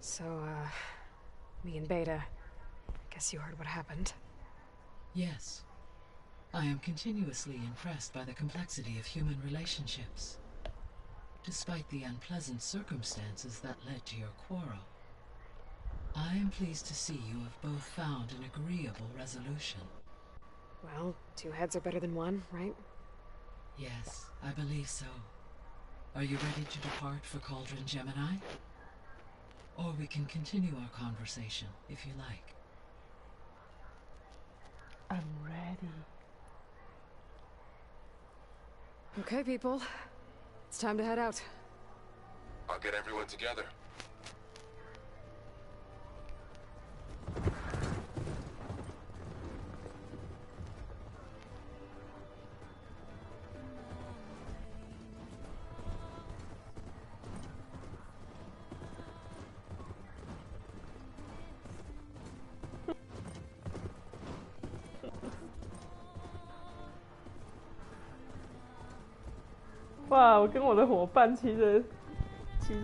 So, me and Beta, guess you heard what happened. Yes. I am continuously impressed by the complexity of human relationships. Despite the unpleasant circumstances that led to your quarrel, I am pleased to see you have both found an agreeable resolution. Well, two heads are better than one, right? Yes, I believe so. Are you ready to depart for Cauldron Gemini? Or we can continue our conversation, if you like. I'm ready. Okay, people. It's time to head out. I'll get everyone together.哇！我跟我的伙伴骑着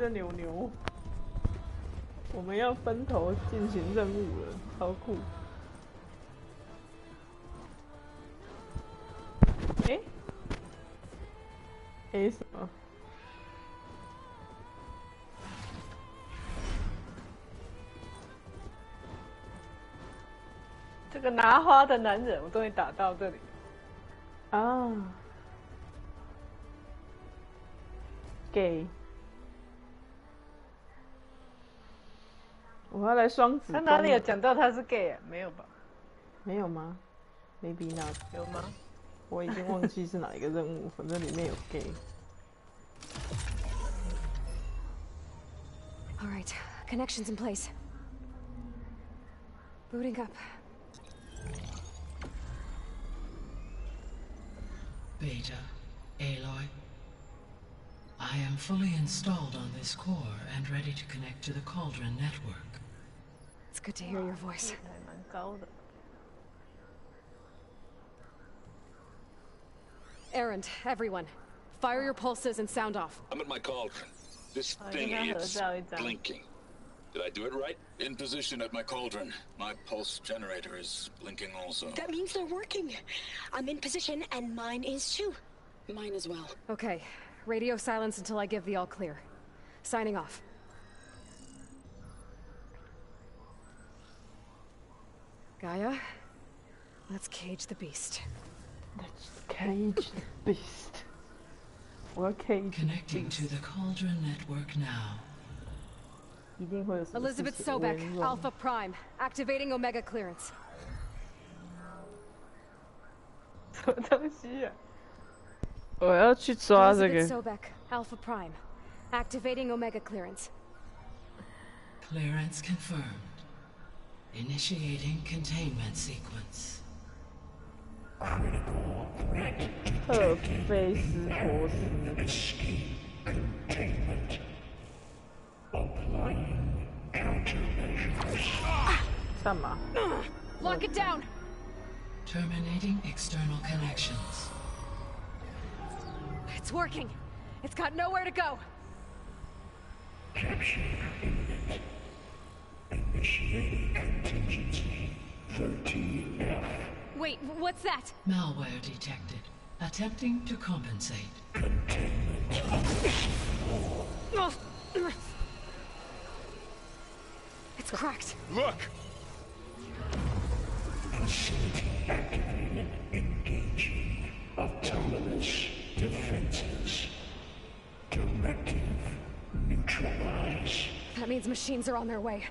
牛牛，我们要分头进行任务了，超酷！什么？这个拿花的男人，我终于打到这里啊！gay， 我要来双子。他哪里有讲到他是 gay 啊？没有吧？没有吗 ？Maybe not。有吗？我已经忘记是哪一个任务，反正里面有 gay。All right, connections in place. Booting up. Beta, Aloy. I am fully installed on this core and ready to connect to the Cauldron network. It's good to hear your voice. Errand, everyone. Fire your pulses and sound off. I'm at my cauldron. This thing is blinking. Did I do it right? In position at my cauldron. My pulse generator is blinking also. That means they're working. I'm in position and mine is too. Mine as well. Okay. Radio silence until I give the all clear. Signing off. Gaia, let's cage the beast. Let's cage the beast. We're caged. Connecting to the Cauldron network now. Elizabeth Sobek, Alpha Prime, activating Omega clearance. 什么东西啊？我要去抓这个。Elizabeth Sobek, Alpha Prime, activating Omega clearance. Clearance confirmed. Initiating containment sequence. Critical threat. 赫菲斯托斯。Escape containment. Applying countermeasures. 干嘛 Lock it down. Terminating external connections. It's working. It's got nowhere to go. Capture imminent. Initiating contingency 13F. Wait, what's that? Malware detected. Attempting to compensate. Containment. It's cracked. Look! Facility activated. Engaging. Autonomous defenses. Directive. Neutralize. That means machines are on their way.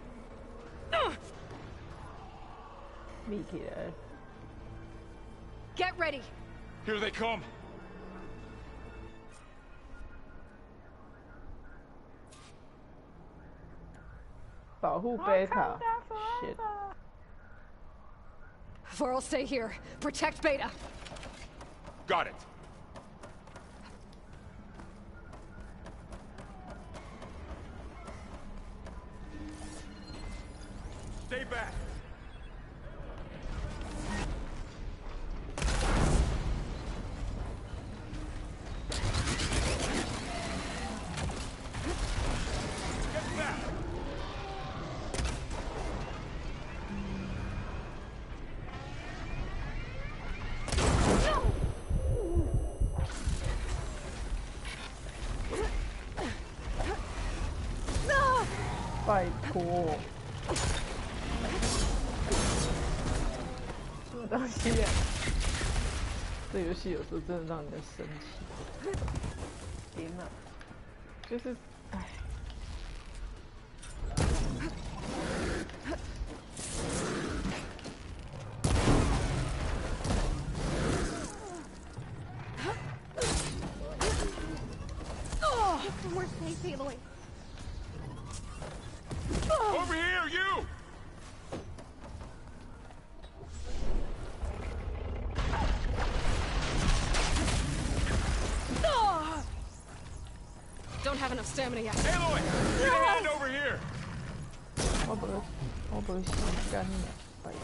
立起来。 Get ready. Here they come. 保护贝塔。Shit. Vor'll stay here. Protect Beta. Got it. Stay back. Get back. 拜托，什么东西呀？这游戏有时候真的让人家生气。天哪，就是，唉。We're safe, Aloy. Over here, you! Don't have enough stamina yet. Aloy, get a hand over here! 我不是干了，拜托。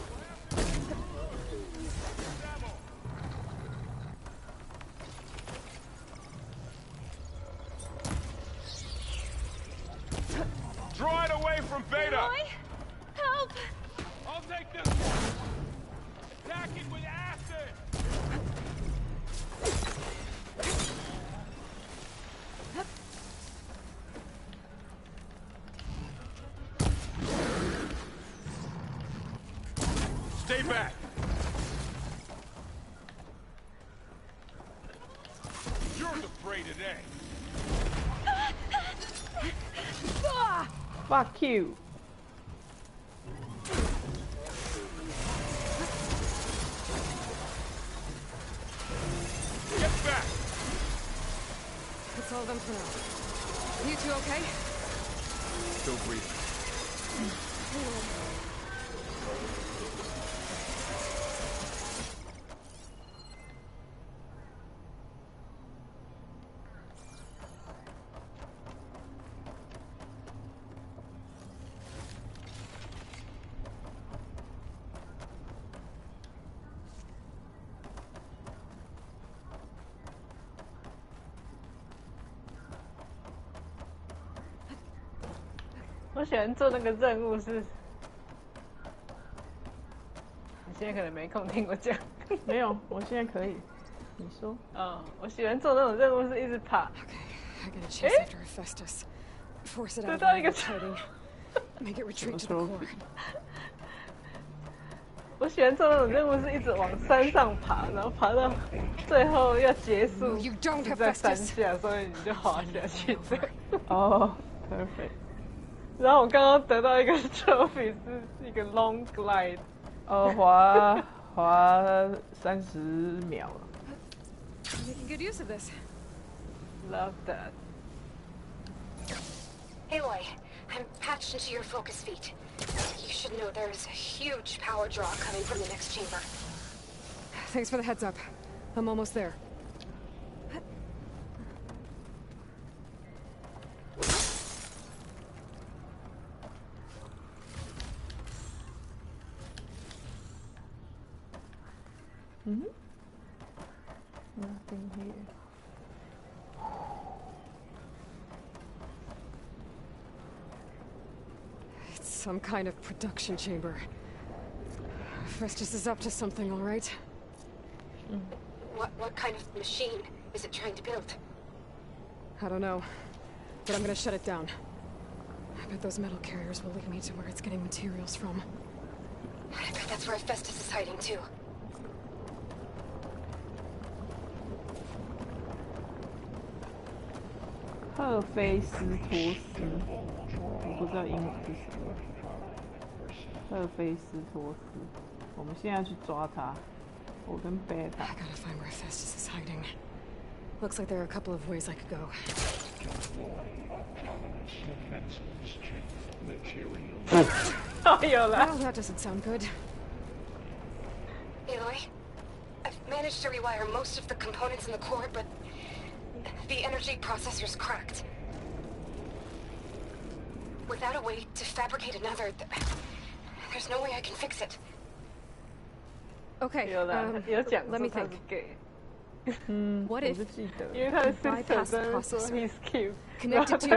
Draw it away from Beta! Aloy, help! I'll take this one! Attack it with acid! Stay back! You're the prey today! Fuck you! Get back! That's all of them for now. You two okay? Still breathing.我喜欢做那个任务是，你现在可能没空听我讲。没有，我现在可以。你说。我喜欢做那种任务是一直爬。Okay, I gotta chase after Hephaestus. Force it out of its hiding. Make it retreat to the core. 我喜欢做那种任务是一直往山上爬，然后爬到最后要结束在山下，所以你就滑下去这样。哦，perfect。然后我刚刚得到一个 trophy 是一个 long glide， 滑30秒了。Making good use of this. Love that. Aloy, I'm patched into your focus feet. You should know there's a huge power draw coming from the next chamber. Thanks for the heads up. I'm almost there. Nothing here. It's some kind of production chamber. Festus is up to something, all right? What kind of machine is it trying to build? I don't know, but I'm gonna shut it down. I bet those metal carriers will lead me to where it's getting materials from. I bet that's where Festus is hiding too.赫菲斯托斯，我不知道英文是什么。赫菲斯托斯，我们现在去抓他。我跟贝塔。I gotta find where Festus is hiding. Looks like there are a couple of ways I could go. Well, that doesn't sound good. Aloy, I've managed to rewire most of the components in the core, but the energy processor's cracked. Without a way to fabricate another, there's no way I can fix it. Okay, let me think. What if bypass the processor, connect it to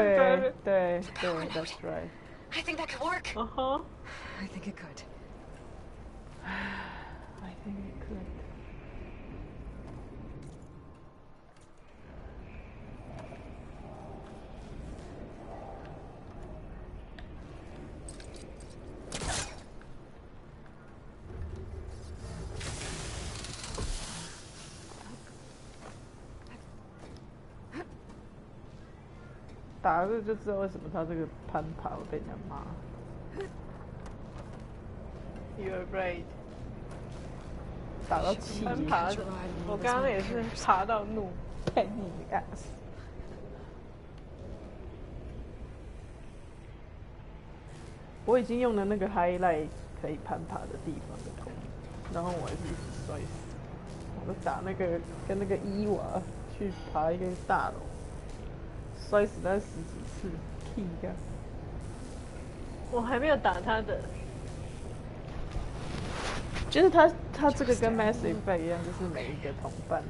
that's right. I think that could work. I think it could. I think it could. 打了就知道为什么他这个攀爬会被人家骂。You're right。打到气，攀爬的，我刚刚也是爬到怒，pain in the ass。我已经用了那个 highlight 可以攀爬的地方的图，然后我还是一直摔死。我打那个跟那个伊娃去爬一个大楼，摔死那10几次 ，key 呀！我还没有打他的，就是他这个跟 Mass Effect 一样，就是每一个同伴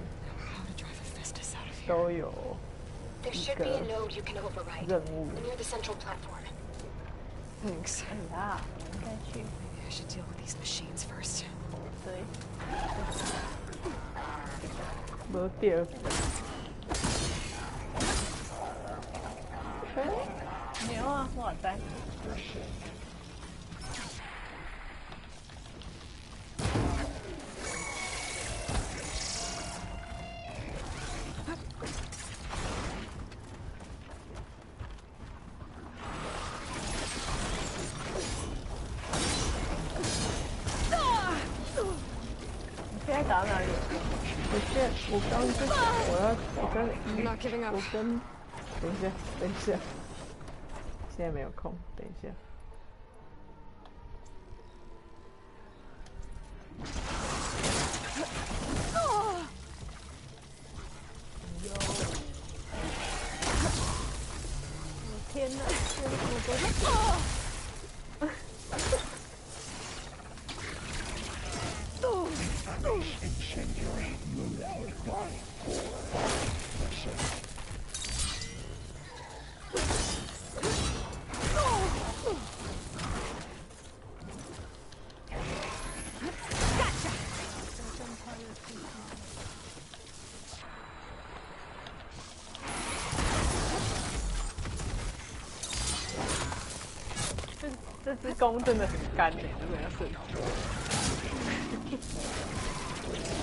都有一个任务。Thanks. 哎呀，我应该去。 I should deal with these machines first. 对。没掉。没有啊，我在。打哪里？我刚就我跟等一下，现在没有空，等一下。天哪！这只弓真的很干诶，真的要慎重。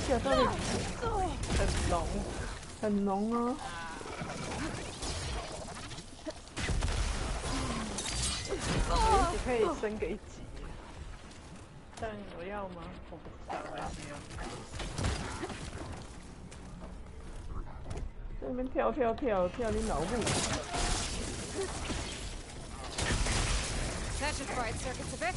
这到底很浓，很浓啊！只可以升给几，但我要吗？我不知道，我要不要？在那边跳，你老母！ That should fry its circuits a bit.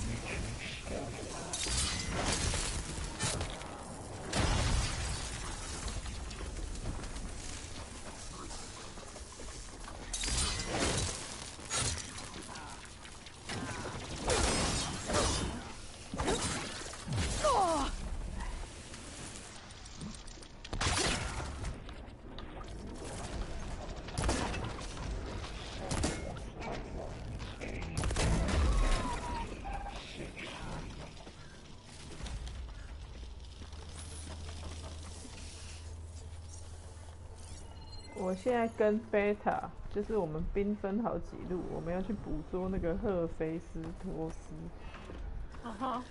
我现在跟贝塔，就是我们兵分好几路，我们要去捕捉那个赫菲斯托斯。啊哈。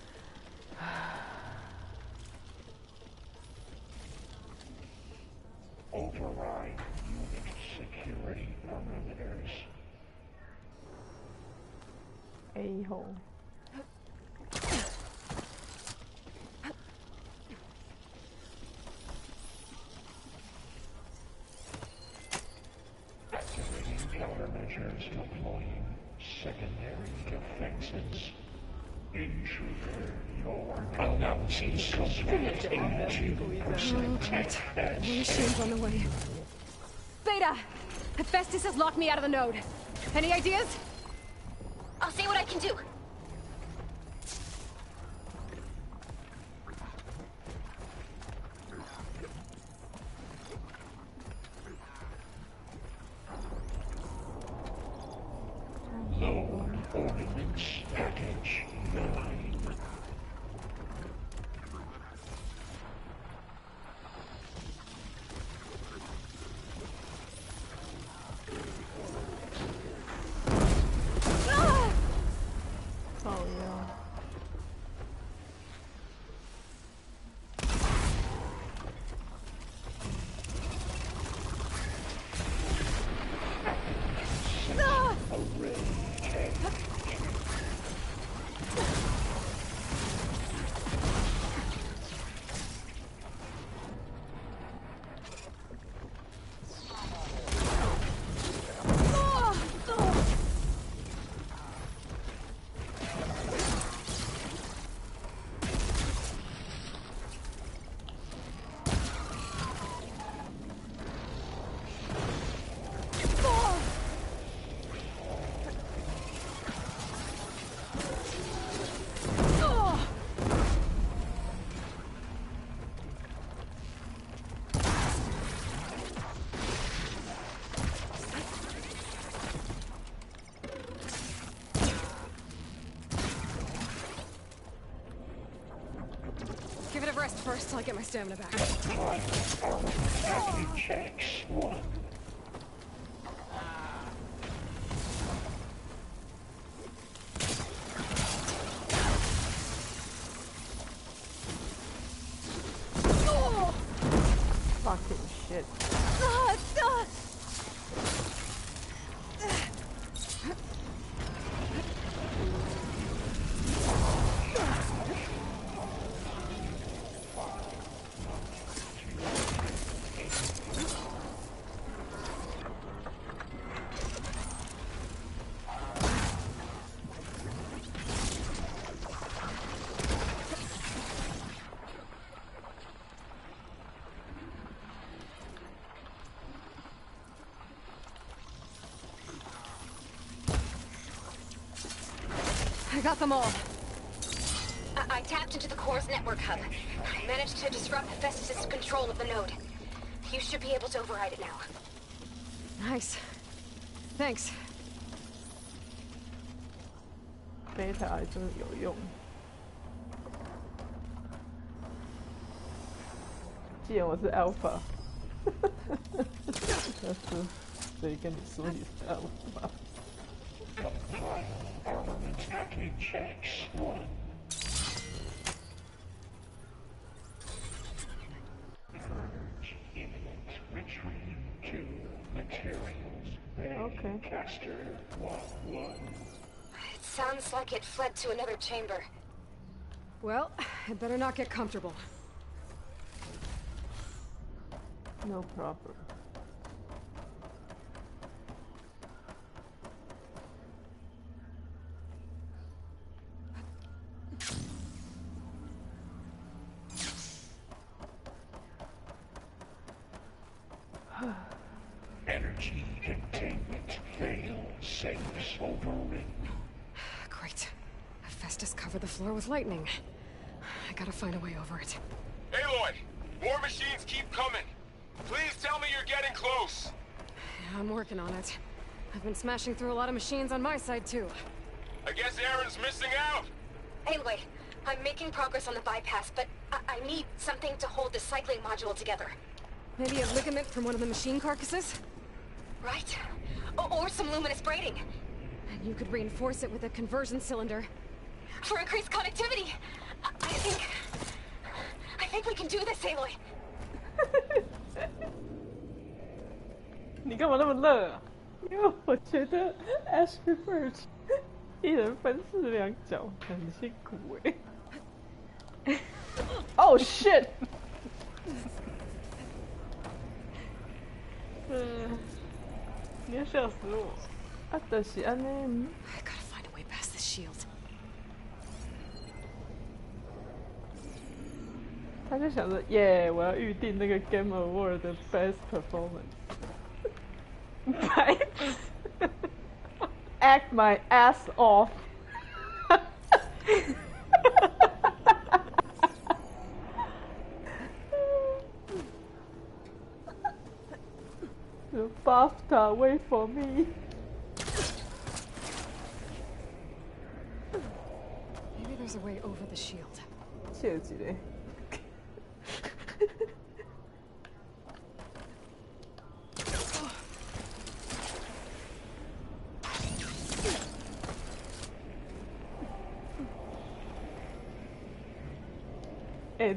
Override unit security parameters. A 吼。 Countermeasures deploying secondary defenses. Intruder, your analysis complete 82%. The machine's on the way. Beta! Hephaestus has locked me out of the node. Any ideas? I'll see what I can do. Ordnance Package 9. Oh yeah. first till I get my stamina back. Fucking shit. I got them all. I tapped into the core's network hub. I managed to disrupt Hephaestus' control of the node. You should be able to override it now. Nice. Thanks. Beta 还真的有用。既然我是 Alpha， 但是谁跟你说你是 Alpha？ Okay. It sounds like it fled to another chamber. Well, it better not get comfortable. No problem. Energy containment fail. Safes overridden. Great. Hephaestus covered the floor with lightning. I gotta find a way over it. Aloy! More machines keep coming! Please tell me you're getting close! Yeah, I'm working on it. I've been smashing through a lot of machines on my side, too. I guess Aaron's missing out! Anyway, I'm making progress on the bypass, but I need something to hold the cycling module together. Maybe a ligament from one of the machine carcasses? Right? Or some luminous braiding. And you could reinforce it with a conversion cylinder. For increased connectivity! I think we can do this, Aloy. 你干嘛那么乐啊？因为我觉得 Ashley Birch 一人分饰两角，很辛苦哎。Oh shit！ 你要笑死我！啊，就是安尼。I gotta find a way past this shield. 他就想着，耶，我要预定那个 Game Award 的 Best Performance。白痴 ！Act my ass off 。The BAFTA, wait for me. Maybe there's a way over the shield. 切记嘞。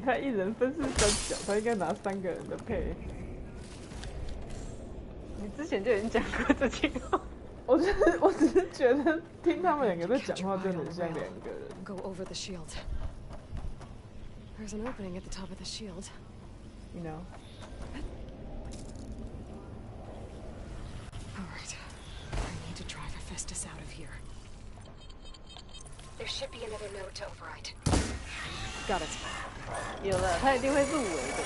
他一人分饰三角，他应该拿3个人的配。你之前就已经讲过这句话。我只是觉得听他们两个在讲话，真的很像2个人。Go over the shield. There's an opening at the top of the shield. You know. All right. I need to drive Hephaestus out of here. There should be another node to override. Got it. 有了，他一定会入围的。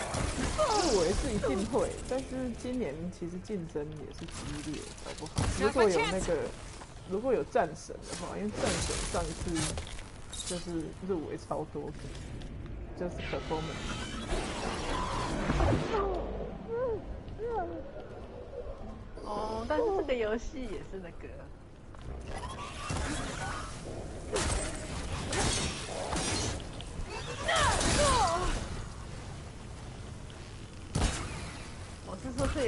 入围是一定会，但是今年其实竞争也是激烈，搞不好。如果有战神的话，因为战神上一次就是入围超多个，就是 performance。哦，但是这个游戏也是那个。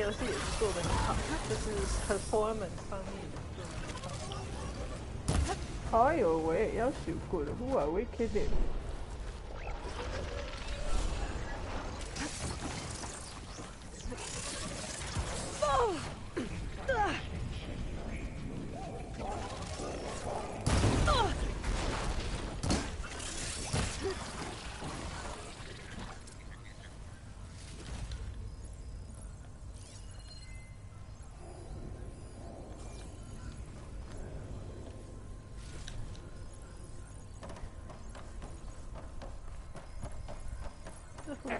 游戏也是做的很好，就是 performance 方面做得很好。哎呦喂，要受过了，Who are we kidding？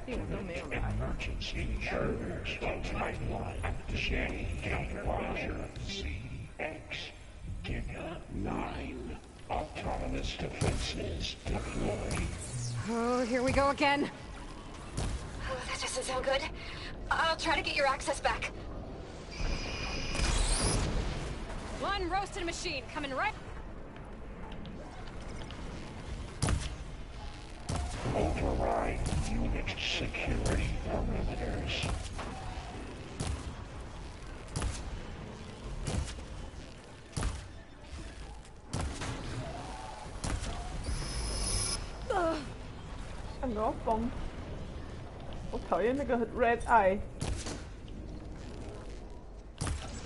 Emergency servers on timeline J countermeasure CX Giga 9 autonomous defenses deployed. Oh, here we go again. Oh, that doesn't sound good. I'll try to get your access back. One roasted machine coming right. Override unit security parameters. Anh có phong. 我讨厌那个 red eye。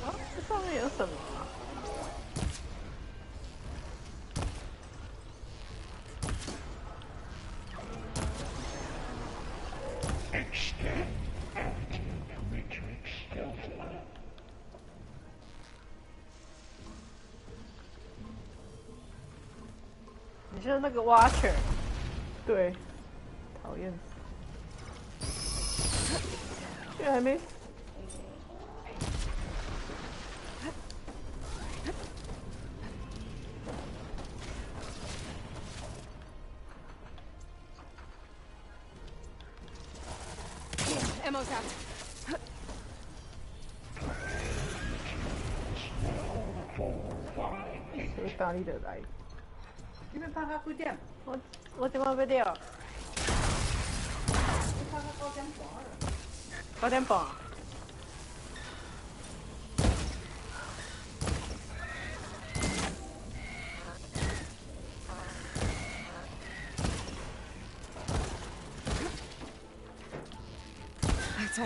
啊，这上面有什么啊？ Extend active matrix delta. 你就是那个 Watcher。对，讨厌死。居然还没死。Ammo's out. 这个大力的来。你们怕他不见？我怎么不掉？你怕他高点棒了？高点棒。And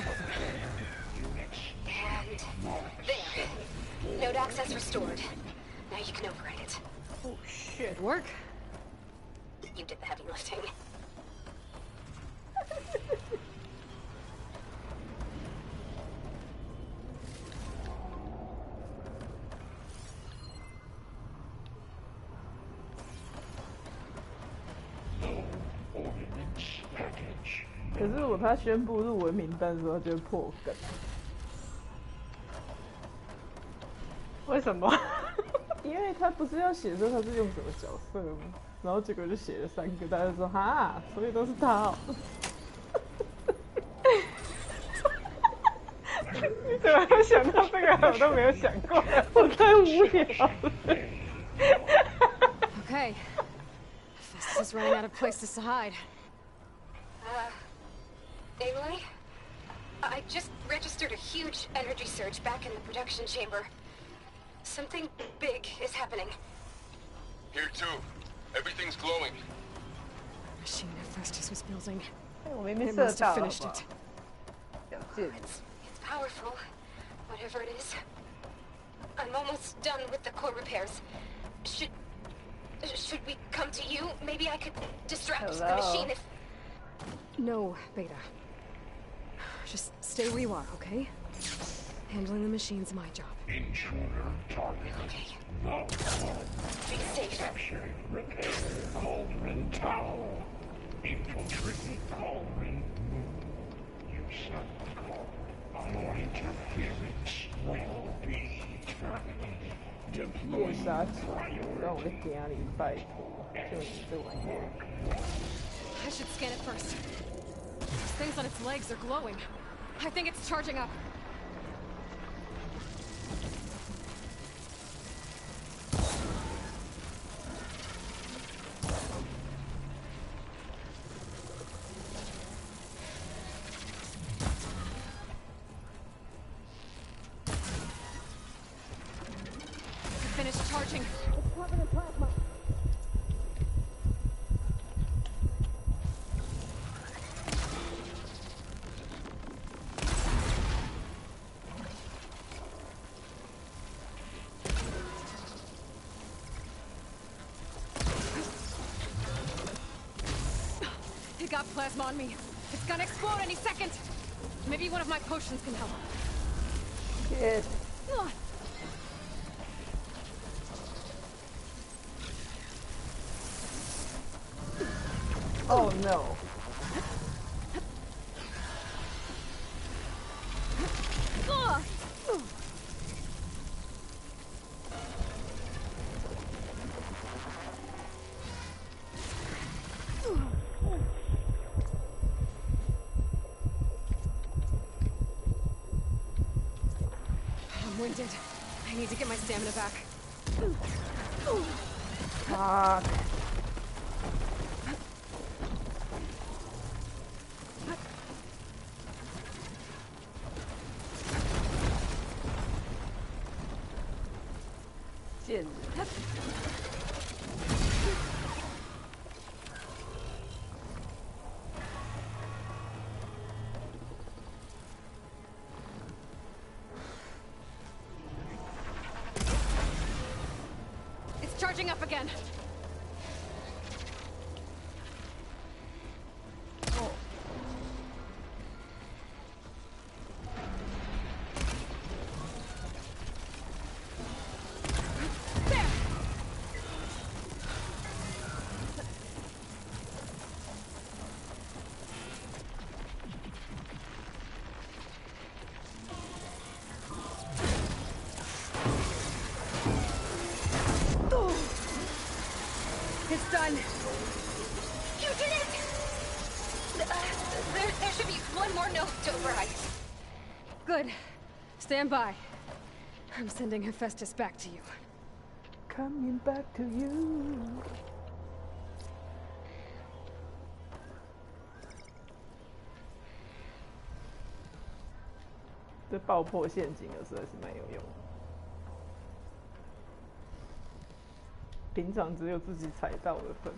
there. Node access restored. Now you can override it. Oh shit. Work? You did the heavy lifting. 可是他宣布入围名单的时候就会破梗。为什么？因为他不是要写说他是用什么角色吗？然后结果就写了3个，大家就说哈，所以都是他哦。你怎么会想到这个？我都没有想过，我太无聊了。Okay. Festus is running out of places to hide. Aloy? I just registered a huge energy surge back in the production chamber. Something big is happening. Here too. Everything's glowing. Machine that Festus was building. It must have finished it. It's powerful, whatever it is. I'm almost done with the core repairs. Should we come to you? Maybe I could distract the machine if... No, Beta. Just stay where you are, okay? Handling the machine's my job. Intruder target. Okay. No. Be safe. Capture, repair, Cauldron Tower. Infiltrate Cauldron. You son of God. Our interference will be terminated. Deploy 杀气，让我在家里拜托，就你这玩意儿。 I should scan it first. Those things on its legs are glowing. I think it's charging up. got plasma on me. It's gonna explode any second. Maybe one of my potions can help. Good. Oh no. I'm winded. I need to get my stamina back. Fuck. It's charging up again. It's done. You did it! There should be one more note to override. Good. Stand by. I'm sending Hephaestus back to you. Coming back to you. 这爆破陷阱的实在是蛮有用的。平常只有自己踩到的份。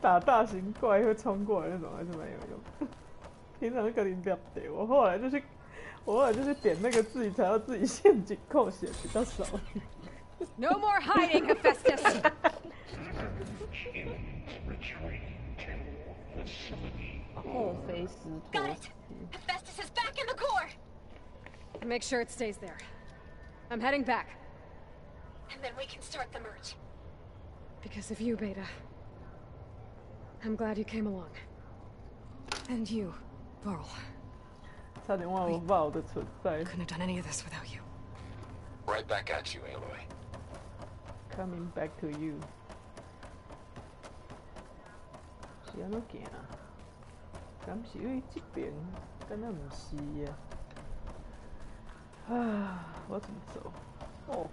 打大型怪会冲过来那种还是蛮有用。平常跟你不要点，我后来就是点那个自己踩到自己陷阱扣血比较少。No more hiding, Hephaestus. Got it. Hephaestus is back in the core. Make sure it stays there. I'm heading back. And then we can start the merge. Because of you, Beta. I'm glad you came along. And you, Varl. 差点忘了Varl的存在。Couldn't have done any of this without you. Right back at you, Aloy. Coming back to you. 是安怎行？敢是为这边？敢若唔是呀？啊，我怎么走？哦。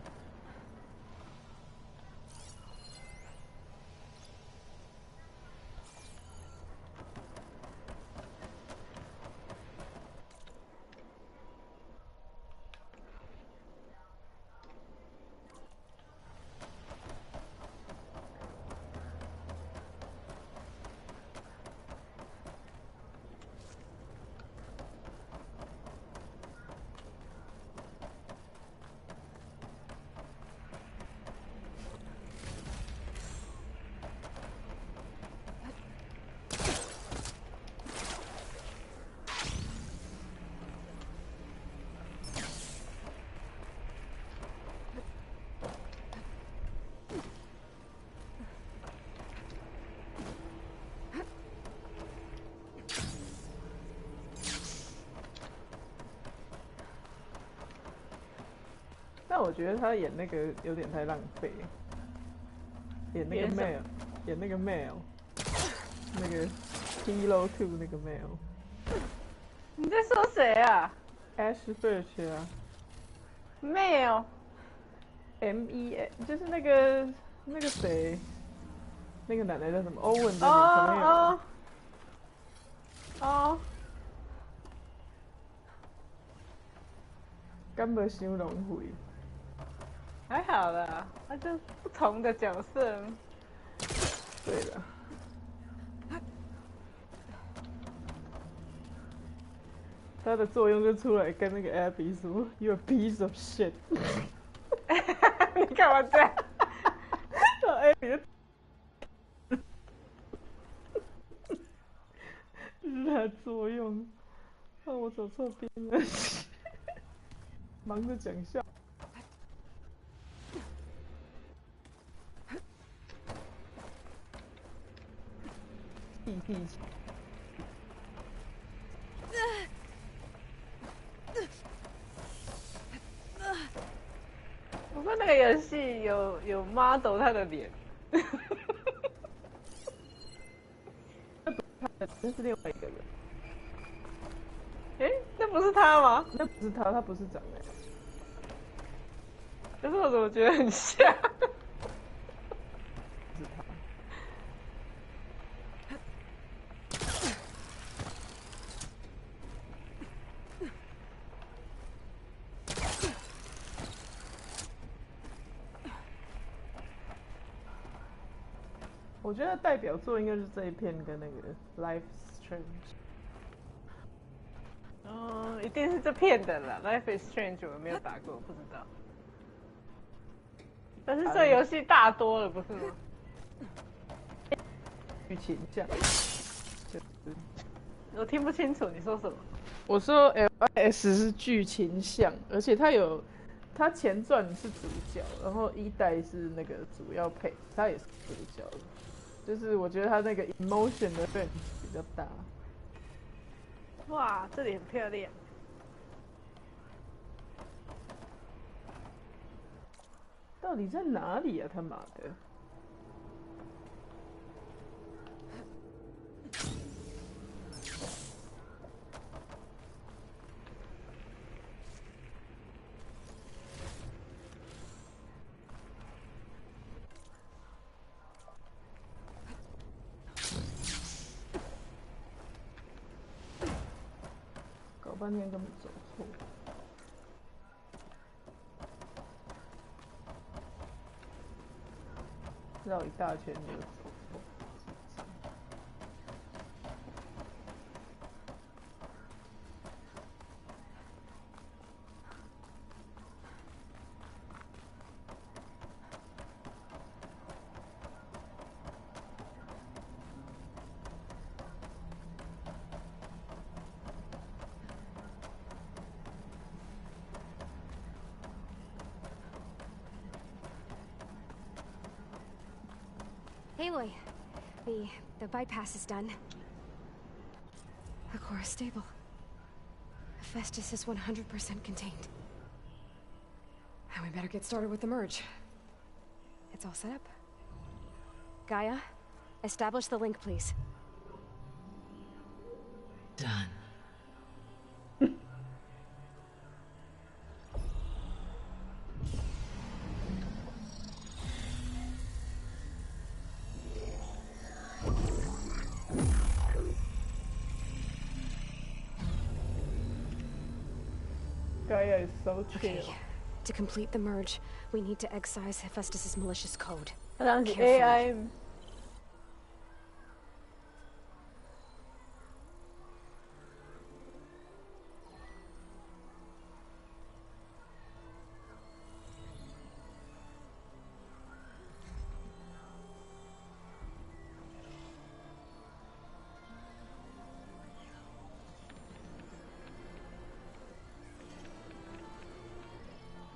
但我觉得他演那个有点太浪费，演那个 male， 演那个 male， 那个 Hero 2那个 male。你在说谁啊 ？Ashfish 啊 ？male。M.E. 就是那个谁，那个奶奶叫什么？欧文的女朋友。哦。根本想浪费。还好啦，那就不同的角色。对了，他的作用就出来跟那个 Abby 说 "You're a piece of shit"。你干嘛这样？艾米的，这是它的作用。啊，我走错边了，忙着讲笑。我说那个游戏有 model 他的脸，那是另外一个人。哎，那不是他吗？那不是他，他不是长那样。可是我怎么觉得很像？是他。我觉得代表作应该是这一片跟那个《Life Strange》。哦，一定是这片的啦，《Life is Strange》我没有打过，不知道。但是这游戏大多了，不是吗？剧情像，我听不清楚你说什么。我说 LIS 是剧情像，而且它前传是主角，然后一代是那个主要配，他也是主角。就是我觉得他那个 emotion 的 range 比较大。哇，这里很漂亮。到底在哪里啊？他妈的！搞半天根本走错。绕一大圈就走错。Aloy, the bypass is done. The core is stable. Hephaestus is 100% contained. And we better get started with the merge. It's all set up. Gaia, establish the link, please. Done. Gaia is so chill. Okay. To complete the merge, we need to excise Hephaestus' malicious code. AI.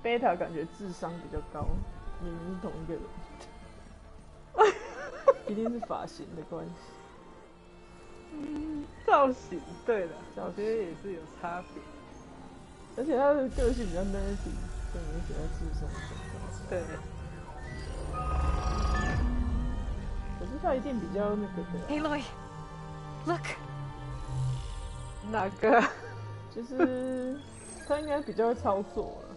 贝塔感觉智商比较高，明明是同一个人，一定是发型的关系。造型对的，我觉得也是有差别。而且他的个性比较 nerdy， 更明显的智商比较高。对。可是他一定比较那个的。Aloy, look. 哪个？就是他应该比较会操作了。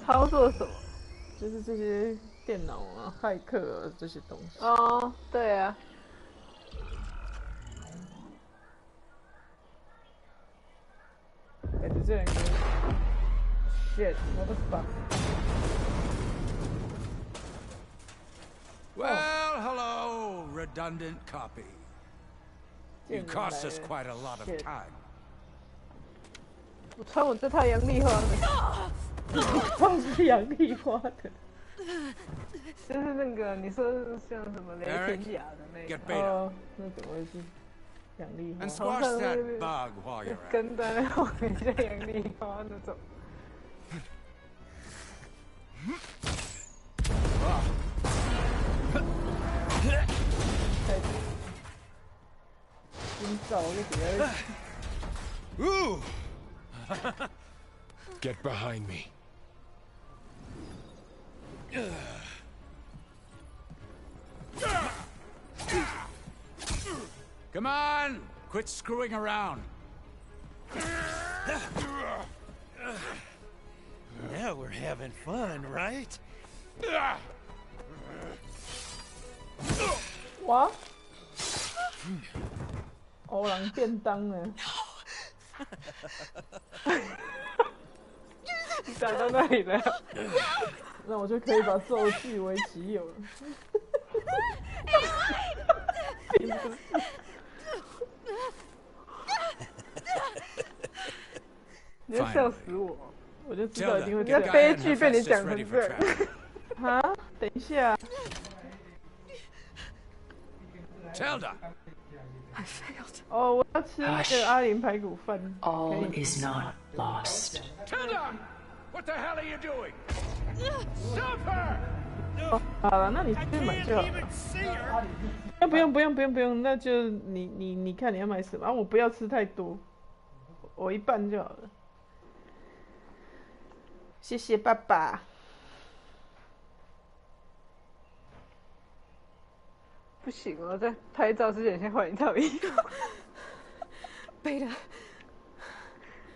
操作什么？就是这些电脑啊、骇客啊这些东西。哦，对啊。哎，这人给 shit， what the fuck？ Well, hello, redundant copy. You cost us quite a lot of time. 我穿我这套杨丽花的。穿是杨丽花的。就是那个你说像什么雷霆雅的那个哦，那怎么会是杨丽花？头上是跟在那后面像杨丽花那种。今早就别人。Ooh! Get behind me. Come on! Quit screwing around. Now we're having fun, right? 哇！欧郎便当呢？你找到那里了？那我就可以把咒据为己有了。并不是。你要笑死我！我就知道一定会这样。悲剧被你讲成这样。啊？等一下。Tilda. I failed. 哦，我要吃那个阿林排骨饭。All is not lost. Tilda! What the hell are you doing? Stop her! 好了，那你去买就好了。不用，那就你看你要买什么啊？我不要吃太多，我一半就好了。谢谢爸爸。不行，我在拍照之前先换一套衣服。贝塔，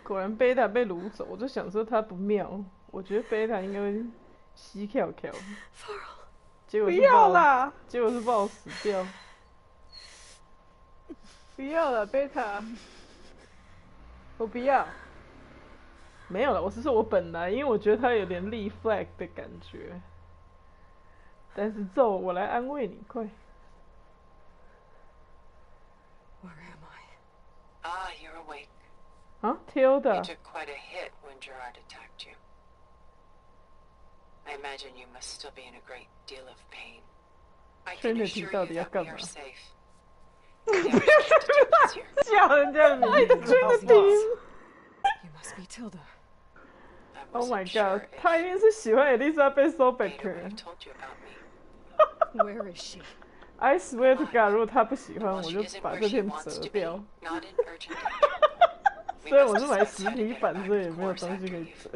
果然贝塔被掳走，我就想说他不妙，我觉得贝塔应该会死翘翘。结果不要啦！结果是把我死掉。不要了，贝塔，我不要。没有了，我是说我本来，因为我觉得他有点立 flag 的感觉。但是咒，我来安慰你，快。Where am I? Ah, you're awake. 啊 ，Tilda. You took quite a hit when Gerard attacked you. I imagine you must still be in a great deal of pain. I can assure you that we are safe. 叫人家名字。You must be Tilda. Oh my god， 他一定是喜欢 Elizabeth Sobecker。Where is she? I swear to God， 如果他不喜欢，我就把这片折掉。虽然我是买实体版，所以也没有东西可以折。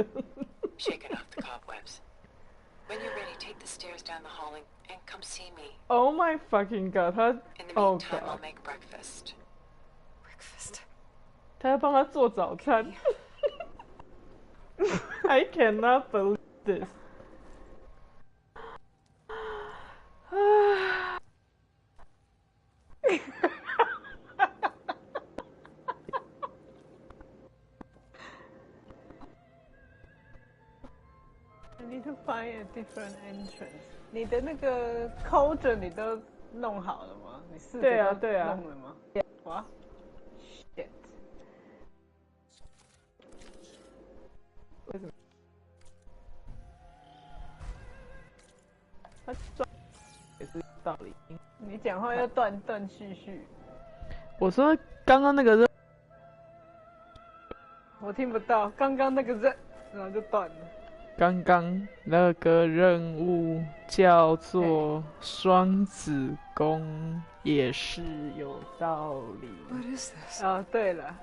Shaken off the cobwebs. When you're ready, take the stairs down the hall and come see me. Oh my fucking god！ 他 Oh god！ I'll make breakfast. Breakfast？ 他要帮他做早餐。I cannot believe this. ，I need to find a different entrance. 你的那个 cauldron 你都弄好了吗？你4个都弄了吗？哇 ，shit！ 为什么？他转也是道理。你讲话要断断续续。我说刚刚那个人，我听不到。刚刚那个人，然后就断了。刚刚那个任务叫做双子宫，也是有道理。What is this? 哦，对了。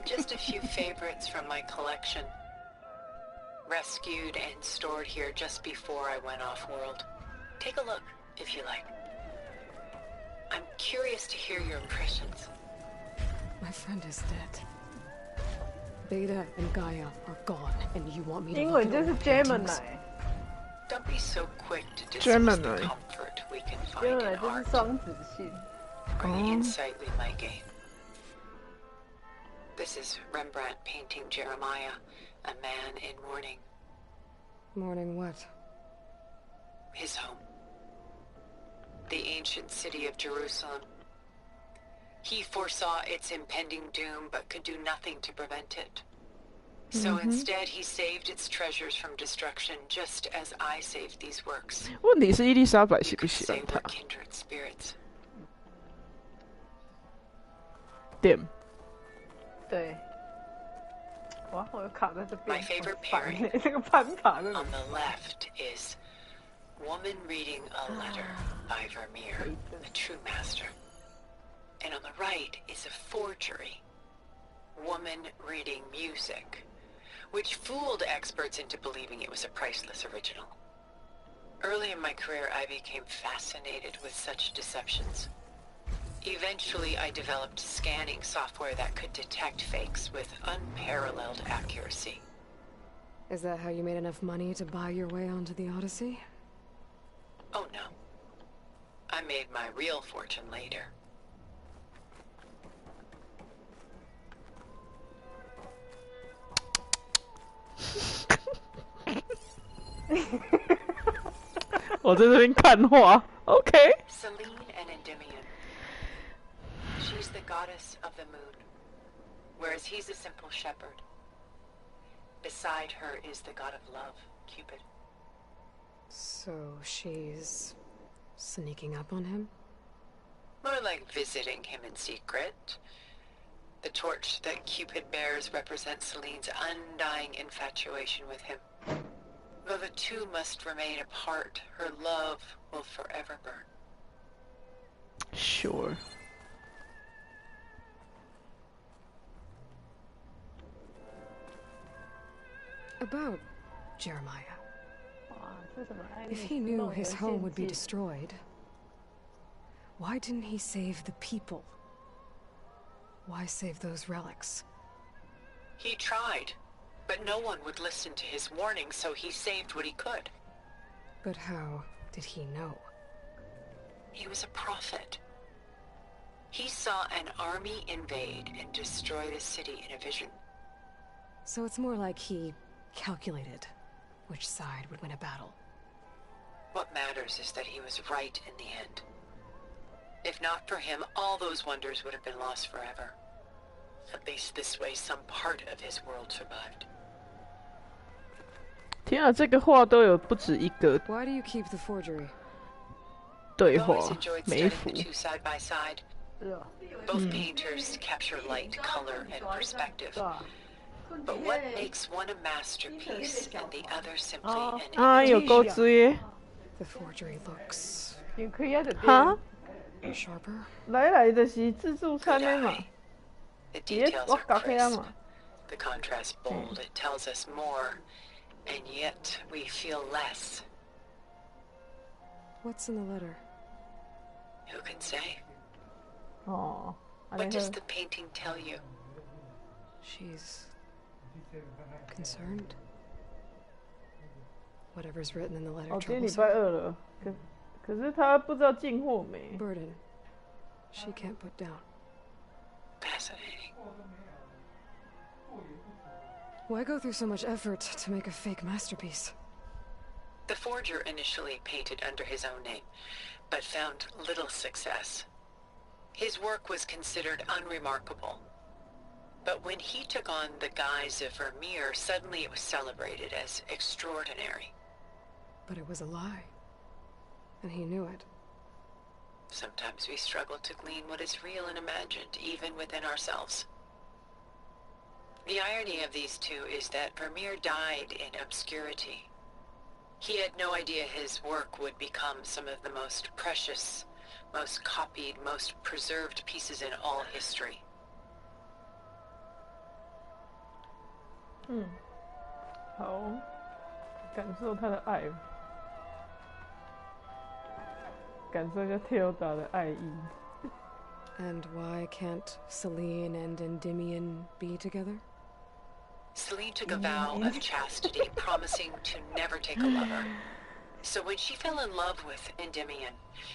Just a few favorites from my collection. Rescued and stored here just before I went off-world. Take a look, if you like. I'm curious to hear your impressions. My friend is dead. Beta and Gaia are gone, and you want me to... 英文就是 Gemini. Don't be so quick to dismiss the comfort we can find in art, 双子星 or the insight we might gain. This is Rembrandt painting Jeremiah, a man in mourning. Mourning what? His home. The ancient city of Jerusalem. He foresaw its impending doom, but could do nothing to prevent it. So instead, he saved its treasures from destruction, just as I saved these works. 问题是伊丽莎白喜不喜欢他？ kindred spirits. 点。对。哇，我又卡在这边。My favorite pairing. 这个攀爬的。On the left is woman reading a letter by Vermeer, a true master, and on the right is a forgery. Woman reading music, which fooled experts into believing it was a priceless original. Early in my career, I became fascinated with such deceptions. Eventually, I developed scanning software that could detect fakes with unparalleled accuracy. Is that how you made enough money to buy your way onto the Odyssey? Oh no. I made my real fortune later. 我在这边看画 ，OK。Selene and Endymion. She's the goddess of the moon, whereas he's a simple shepherd. Beside her is the god of love, Cupid. So she's sneaking up on him? More like visiting him in secret. The torch that Cupid bears represents Selene's undying infatuation with him. Though the two must remain apart, her love will forever burn. Sure. About Jeremiah. If he knew his home would be destroyed, why didn't he save the people? Why save those relics? He tried, but no one would listen to his warning, so he saved what he could. But how did he know? He was a prophet. He saw an army invade and destroy the city in a vision. So it's more like he calculated which side would win a battle. What matters is that he was right in the end. If not for him, all those wonders would have been lost forever. At least this way, some part of his world survived. 天啊，这个画都有不止一个 Why do you keep the forgery? 对话 I've always enjoyed 每 studying 幅 the two side by side. Both painters capture light, color, and perspective. But what makes one a masterpiece and the other simply an 啊，有够 imitation? 追 The forgery looks 你可以在这边。哈， sharper. 来就是自助餐的嘛， The 也 details 我 are 搞起来 crisp. 嘛， The contrast bold. It tells us more, and yet we feel less. What's in the letter? Who can say? 哦， What does the painting tell you? She's concerned. Whatever's written in the letter 哦，今天礼 troubles 拜 her. 二了，可是他不知道进货没？ Burden she can't put down. Fascinating. Why go through so much effort to make a fake masterpiece? The forger initially painted under his own name, but found little success. His work was considered unremarkable. But when he took on the guise of Vermeer, suddenly it was celebrated as extraordinary. But it was a lie. And he knew it. Sometimes we struggle to glean what is real and imagined, even within ourselves. The irony of these two is that Vermeer died in obscurity. He had no idea his work would become some of the most precious, most copied, most preserved pieces in all history. 好，感受他的爱，感受一下 Tilda 的爱意。 And why can't Selene and Endymion be together? Selene took a vow of chastity, promising to never take a lover. So when she fell in love with Endymion,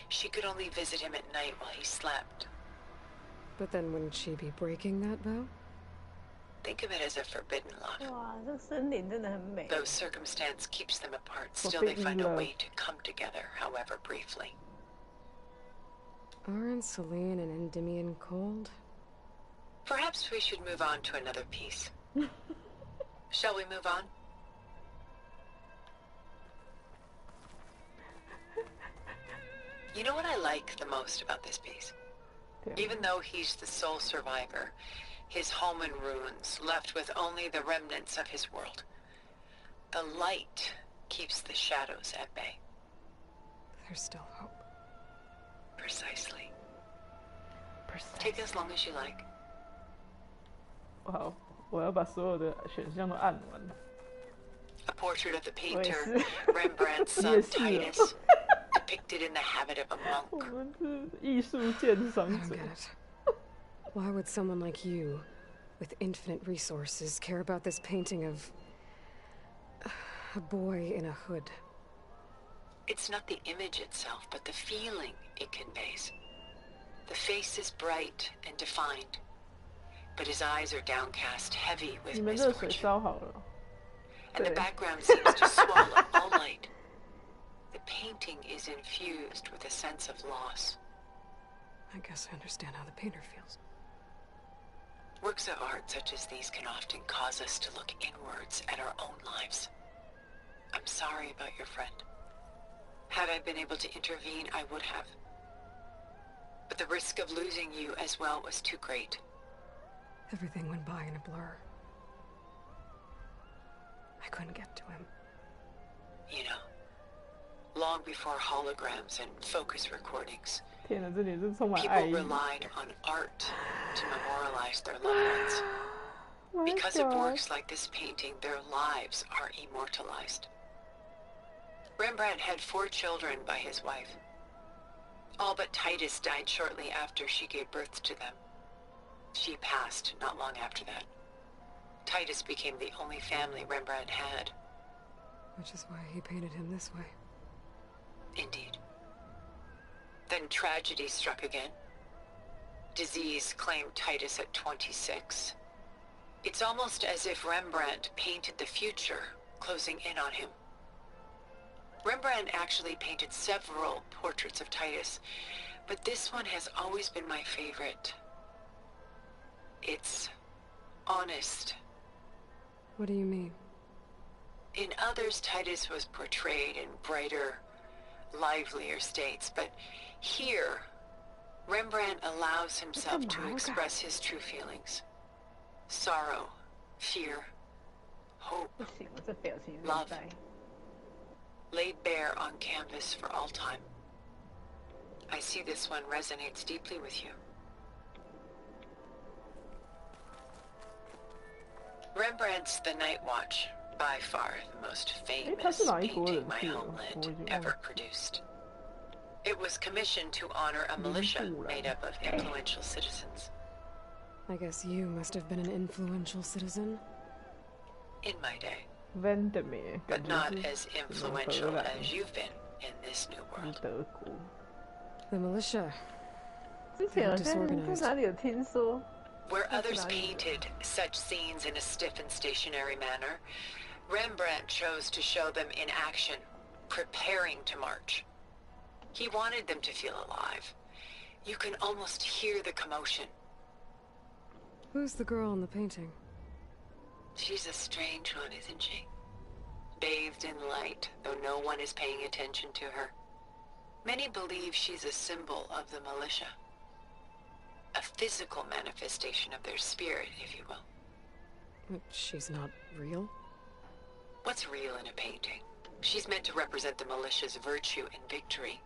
she could only visit him at night while he slept. But then wouldn't she be breaking that vow? Think of it as a forbidden love. 哇，这森林真的很美。 Though circumstance keeps them apart, still they find a way to come together, however briefly. Aren't Selene and Endymion cold? Perhaps we should move on to another piece. Shall we move on? You know what I like the most about this piece? Even though he's the sole survivor, his home in ruins, left with only the remnants of his world. The light keeps the shadows at bay. There's still hope. Precisely. Take as long as you like. 好，我要把所有的选项都按完。A portrait of the painter Rembrandt's son Titus, depicted in the habit of a monk. 我们是艺术鉴赏者。I don't get it. Why would someone like you, with infinite resources, care about this painting of a boy in a hood? It's not the image itself, but the feeling it conveys. The face is bright and defined, but his eyes are downcast, heavy with misfortune. And the background seems to swallow all light. The painting is infused with a sense of loss. I guess I understand how the painter feels. Works of art such as these can often cause us to look inwards at our own lives. I'm sorry about your friend. Had I been able to intervene, I would have. But the risk of losing you as well was too great. Everything went by in a blur. I couldn't get to him. You know, long before holograms and focus recordings, people relied on art to memorialize their loved ones. Because of works like this painting, their lives are immortalized. Rembrandt had 4 children by his wife. All but Titus died shortly after she gave birth to them. She passed not long after that. Titus became the only family Rembrandt had. Which is why he painted him this way. Indeed. Then tragedy struck again. Disease claimed Titus at 26. It's almost as if Rembrandt painted the future, closing in on him. Rembrandt actually painted several portraits of Titus, but this one has always been my favorite. It's honest. What do you mean? In others, Titus was portrayed in brighter, livelier states, but here, Rembrandt allows himself to express his true feelings. Sorrow, fear, hope, love. Laid bare on canvas for all time. I see this one resonates deeply with you. Rembrandt's The Night Watch, by far the most famous painting my homeland ever produced. It was commissioned to honor a militia made up of influential citizens. I guess you must have been an influential citizen. In my day. But not as influential as you've been in this new world. The militia. Disorganized. Where others painted such scenes in a stiff and stationary manner, Rembrandt chose to show them in action, preparing to march. He wanted them to feel alive. You can almost hear the commotion. Who's the girl in the painting? She's a strange one, isn't she? Bathed in light, though no one is paying attention to her. Many believe she's a symbol of the militia. A physical manifestation of their spirit, if you will. But she's not real? What's real in a painting? She's meant to represent the militia's virtue and victory.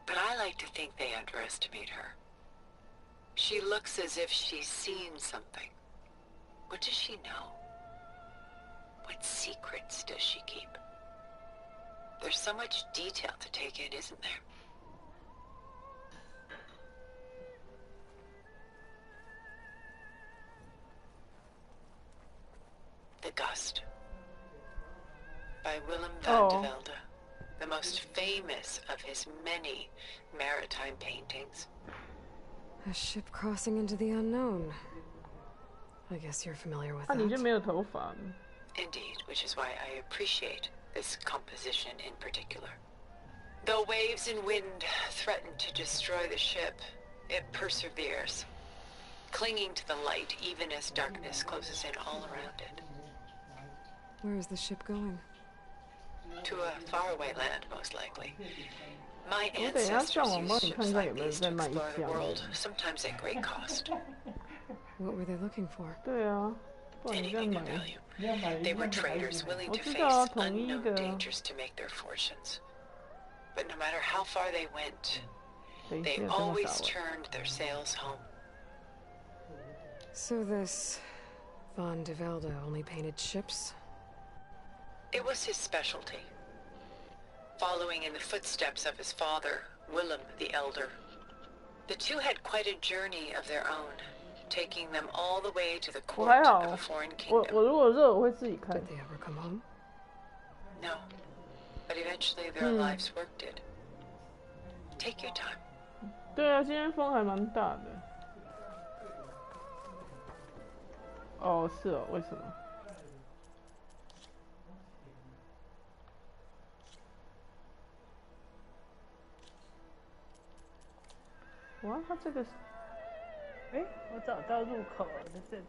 But I like to think they underestimate her. She looks as if she's seen something. What does she know? What secrets does she keep? There's so much detail to take in, isn't there? The Gust, by Willem van de Velde, the most famous of his many maritime paintings. A ship crossing into the unknown. I guess you're familiar with that. Indeed, which is why I appreciate this composition in particular. Though waves and wind threaten to destroy the ship, it perseveres, clinging to the light even as darkness closes in all around it. Where is the ship going? To a faraway land, most likely. My ancestors used ships like these to explore the world, sometimes at great cost. What were they looking for? Anything of value. They were traders willing to face unknown dangers to make their fortunes. But no matter how far they went, they always turned their sails home. So this Von de Velde only painted ships? It was his specialty. Following in the footsteps of his father, Willem the Elder. The two had quite a journey of their own, taking them all the way to the court of a foreign kingdom. Did they ever come home? No, but eventually their lives worked it. Take your time. 对啊，今天风还蛮大的。哦，是哦，为什么？哇，它这个，哎，我找到入口了，在这里。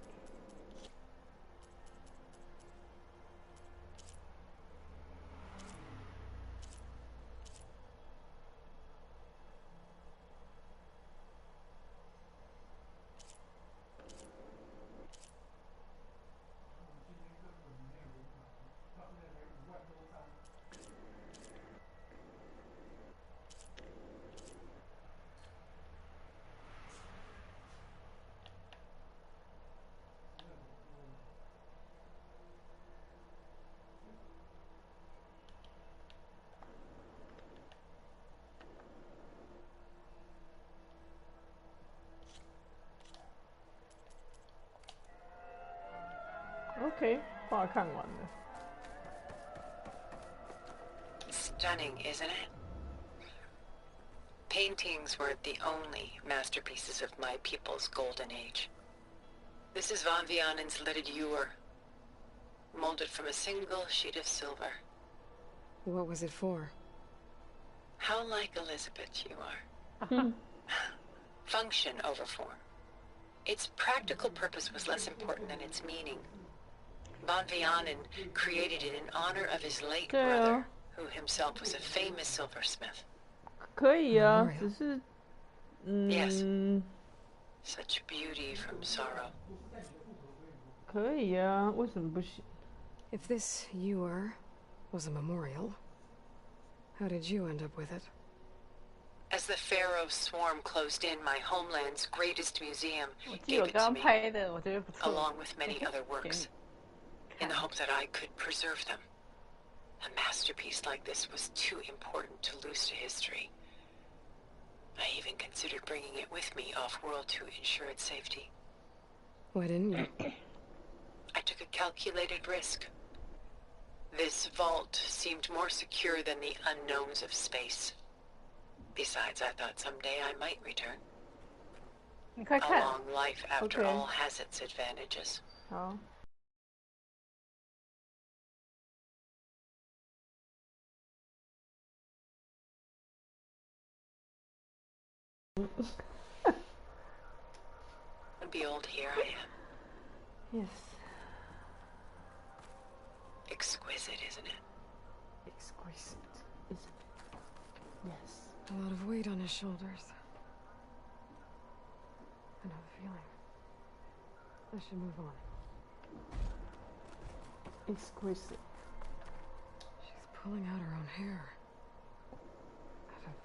OK， 画看完了。Stunning, isn't it? Paintings weren't the only masterpieces of my people's golden age. This is Von Vianen's lidded ewer, molded from a single sheet of silver. What was it for? How like Elizabeth you are. Function over form. Its practical purpose was less important than its meaning. Von Vianen created it in honor of his late brother, who himself was a famous silversmith. 可以啊，只是Yes. Such beauty from sorrow. 可以啊，为什么不行？ If this ewer was a memorial, how did you end up with it? As the Pharaoh swarm closed in, my homeland's greatest museum gave it to me, along with many other works, in the hope that I could preserve them. A masterpiece like this was too important to lose to history. I even considered bringing it with me off-world to ensure its safety. Why didn't you? I took a calculated risk. This vault seemed more secure than the unknowns of space. Besides, I thought someday I might return. A long life, after all, has its advantages. 好。Behold, here I am. Yes. Exquisite, isn't it? Exquisite, isn't it? Yes. A lot of weight on his shoulders. I know the feeling. I should move on. Exquisite. She's pulling out her own hair. Out of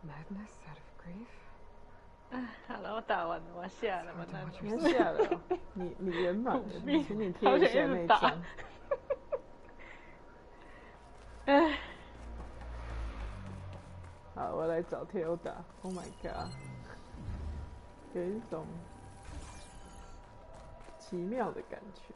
madness, out of grief. 好了，我打完了，我下了，我那你下了、哦，你圆满了，请你贴一下那张。好，我来找 Tilda。Oh my god， 有一种奇妙的感觉。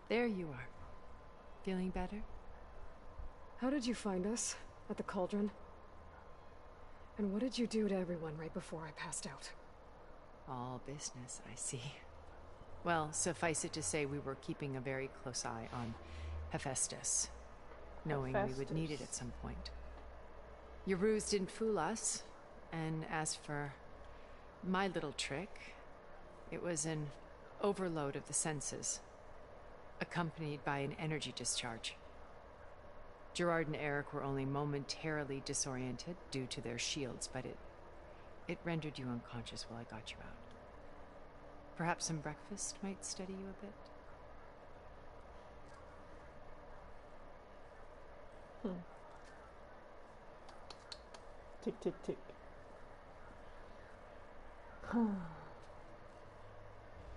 There you are. Feeling better? How did you find us? At the cauldron? And what did you do to everyone right before I passed out? All business, I see. Well, suffice it to say we were keeping a very close eye on Hephaestus, knowing we would need it at some point. Your ruse didn't fool us, and as for my little trick, it was an overload of the senses, accompanied by an energy discharge. Gerard and Eric were only momentarily disoriented due to their shields, but it rendered you unconscious while I got you out. Perhaps some breakfast might steady you a bit? Tick, tick, tick.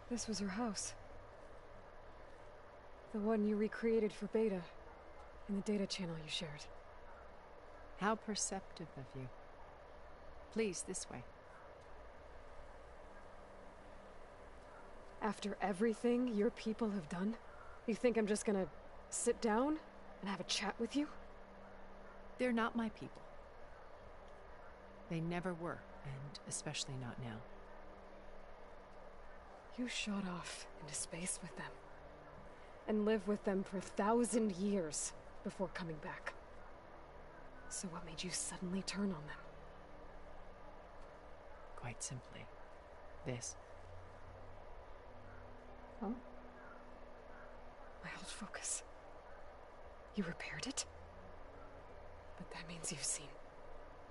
This was your house. The one you recreated for Beta, in the data channel you shared. How perceptive of you. Please, this way. After everything your people have done, you think I'm just gonna sit down and have a chat with you? They're not my people. They never were, and especially not now. You shot off into space with them, and lived with them for 1,000 years before coming back. So what made you suddenly turn on them? Quite simply, this. Huh? My old focus. You repaired it? But that means you've seen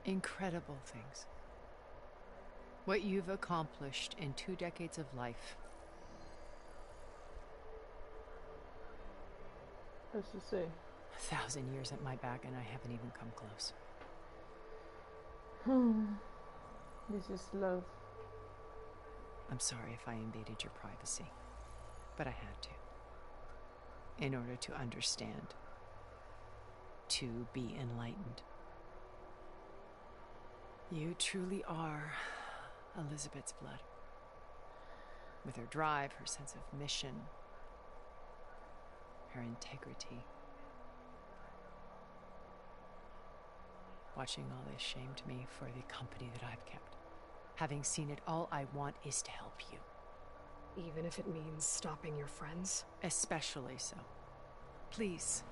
incredible things. What you've accomplished in 2 decades of life. What's to say? 1,000 years at my back and I haven't even come close. This is love. I'm sorry if I invaded your privacy, but I had to. In order to understand. To be enlightened. You truly are Elizabeth's blood. With her drive, her sense of mission, her integrity. Watching all this shamed me for the company that I've kept. Having seen it, all I want is to help you. Even if it means stopping your friends? Especially so. Please,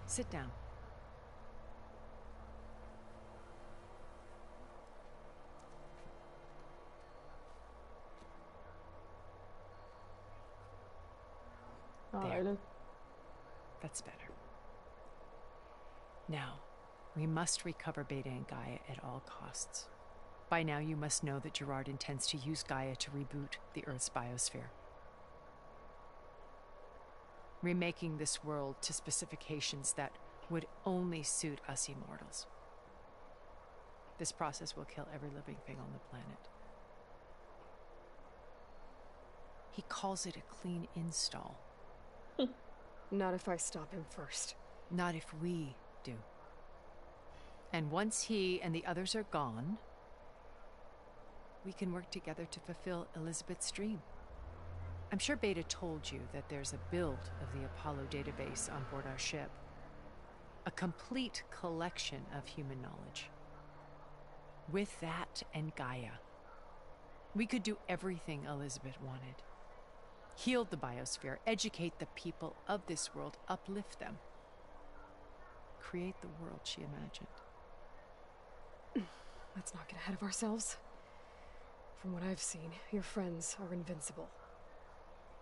sit down. There. That's better. Now, we must recover Beta and Gaia at all costs. By now, you must know that Gerard intends to use Gaia to reboot the Earth's biosphere. Remaking this world to specifications that would only suit us immortals. This process will kill every living thing on the planet. He calls it a clean install. Not if I stop him first. Not if we do. And once he and the others are gone, we can work together to fulfill Elizabeth's dream. I'm sure Beta told you that there's a build of the Apollo database on board our ship. A complete collection of human knowledge. With that and Gaia, we could do everything Elizabeth wanted. Heal the biosphere, educate the people of this world, uplift them. Create the world she imagined. Let's not get ahead of ourselves. From what I've seen, your friends are invincible.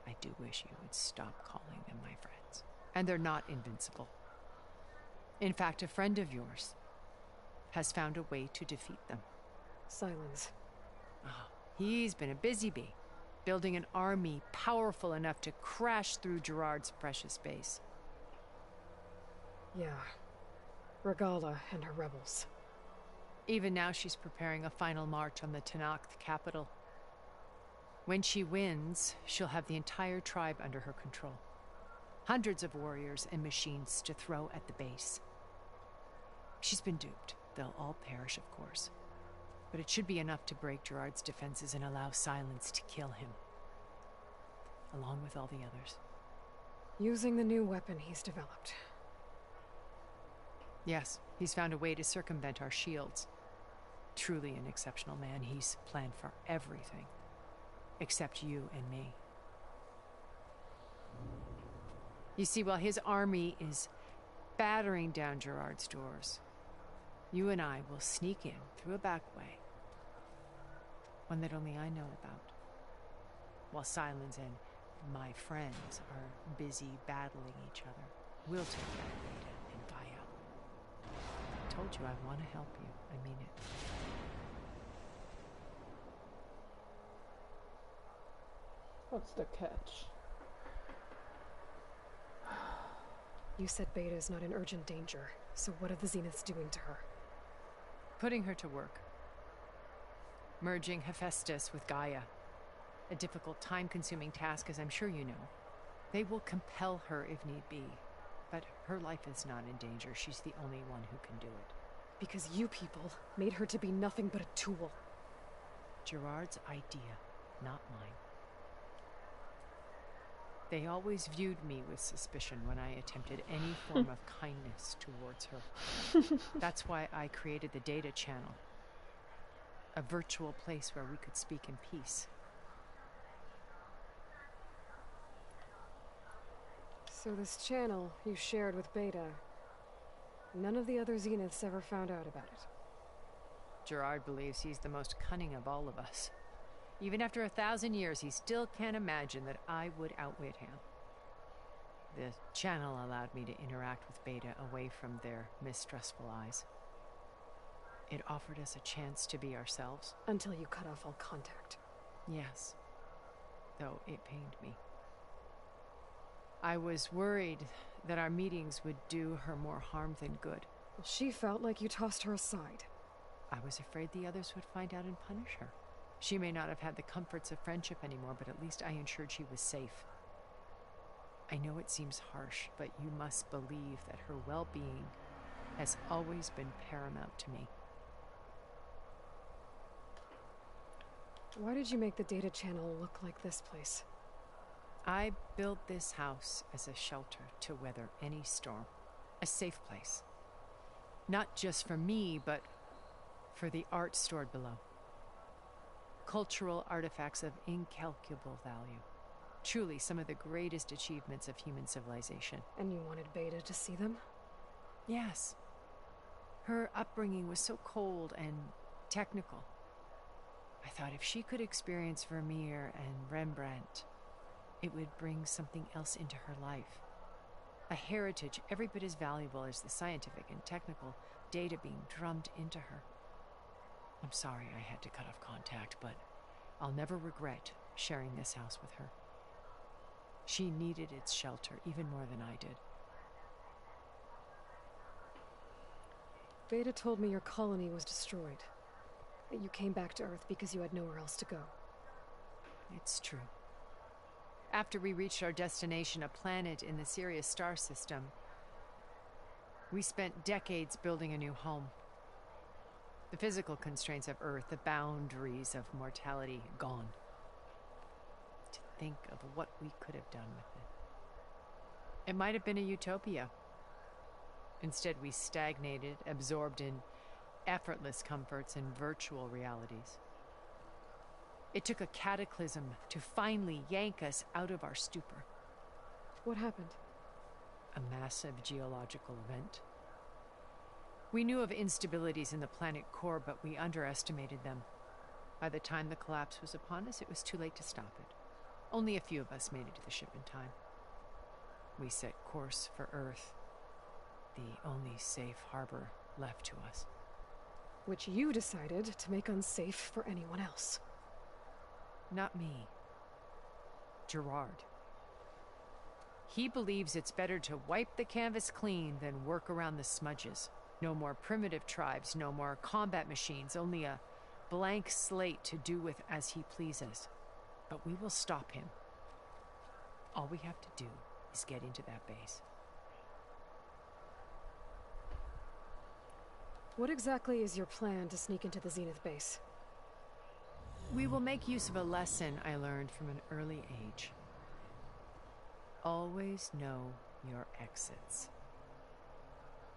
I do wish you would stop calling them my friends. And they're not invincible. In fact, a friend of yours has found a way to defeat them. Silence. Oh, he's been a busy bee. Building an army powerful enough to crash through Gerard's precious base. Yeah. Regala and her rebels. Even now she's preparing a final march on the Tenakth capital. When she wins, she'll have the entire tribe under her control. Hundreds of warriors and machines to throw at the base. She's been duped. They'll all perish, of course. But it should be enough to break Gerard's defenses and allow Silence to kill him. Along with all the others. Using the new weapon he's developed. Yes, he's found a way to circumvent our shields. Truly an exceptional man. He's planned for everything. Except you and me. You see, while his army is battering down Gerard's doors, you and I will sneak in through a back way. One that only I know about. While Silence and my friends are busy battling each other, we'll take out Beta and Gaia. I told you I want to help you. I mean it. What's the catch? You said Beta is not in urgent danger, so what are the Zeniths doing to her? Putting her to work. Merging Hephaestus with Gaia. A difficult, time-consuming task, as I'm sure you know. They will compel her if need be. But her life is not in danger. She's the only one who can do it. Because you people made her to be nothing but a tool. Gerard's idea, not mine. They always viewed me with suspicion when I attempted any form of kindness towards her. That's why I created the data channel. A virtual place where we could speak in peace. So this channel you shared with Beta, none of the other Zeniths ever found out about it? Gerard believes he's the most cunning of all of us. Even after 1,000 years, he still can't imagine that I would outwit him. The channel allowed me to interact with Beta away from their mistrustful eyes. It offered us a chance to be ourselves. Until you cut off all contact. Yes. Though it pained me. I was worried that our meetings would do her more harm than good. She felt like you tossed her aside. I was afraid the others would find out and punish her. She may not have had the comforts of friendship anymore, but at least I ensured she was safe. I know it seems harsh, but you must believe that her well-being has always been paramount to me. Why did you make the data channel look like this place? I built this house as a shelter to weather any storm. A safe place. Not just for me, but for the art stored below. Cultural artifacts of incalculable value. Truly some of the greatest achievements of human civilization. And you wanted Beta to see them? Yes. Her upbringing was so cold and technical. I thought if she could experience Vermeer and Rembrandt, it would bring something else into her life. A heritage every bit as valuable as the scientific and technical data being drummed into her. I'm sorry I had to cut off contact, but I'll never regret sharing this house with her. She needed its shelter even more than I did. Beta told me your colony was destroyed. That you came back to Earth because you had nowhere else to go. It's true. After we reached our destination, a planet in the Sirius star system, we spent decades building a new home. The physical constraints of Earth, the boundaries of mortality, gone. To think of what we could have done with it. It might have been a utopia. Instead, we stagnated, absorbed in effortless comforts and virtual realities. It took a cataclysm to finally yank us out of our stupor. What happened? A massive geological event. We knew of instabilities in the planet core, but we underestimated them. By the time the collapse was upon us, it was too late to stop it. Only a few of us made it to the ship in time. We set course for Earth, the only safe harbor left to us. Which you decided to make unsafe for anyone else. Not me. Gerard. He believes it's better to wipe the canvas clean than work around the smudges. No more primitive tribes, no more combat machines, only a blank slate to do with as he pleases. But we will stop him. All we have to do is get into that base. What exactly is your plan to sneak into the Zenith base? We will make use of a lesson I learned from an early age. Always know your exits.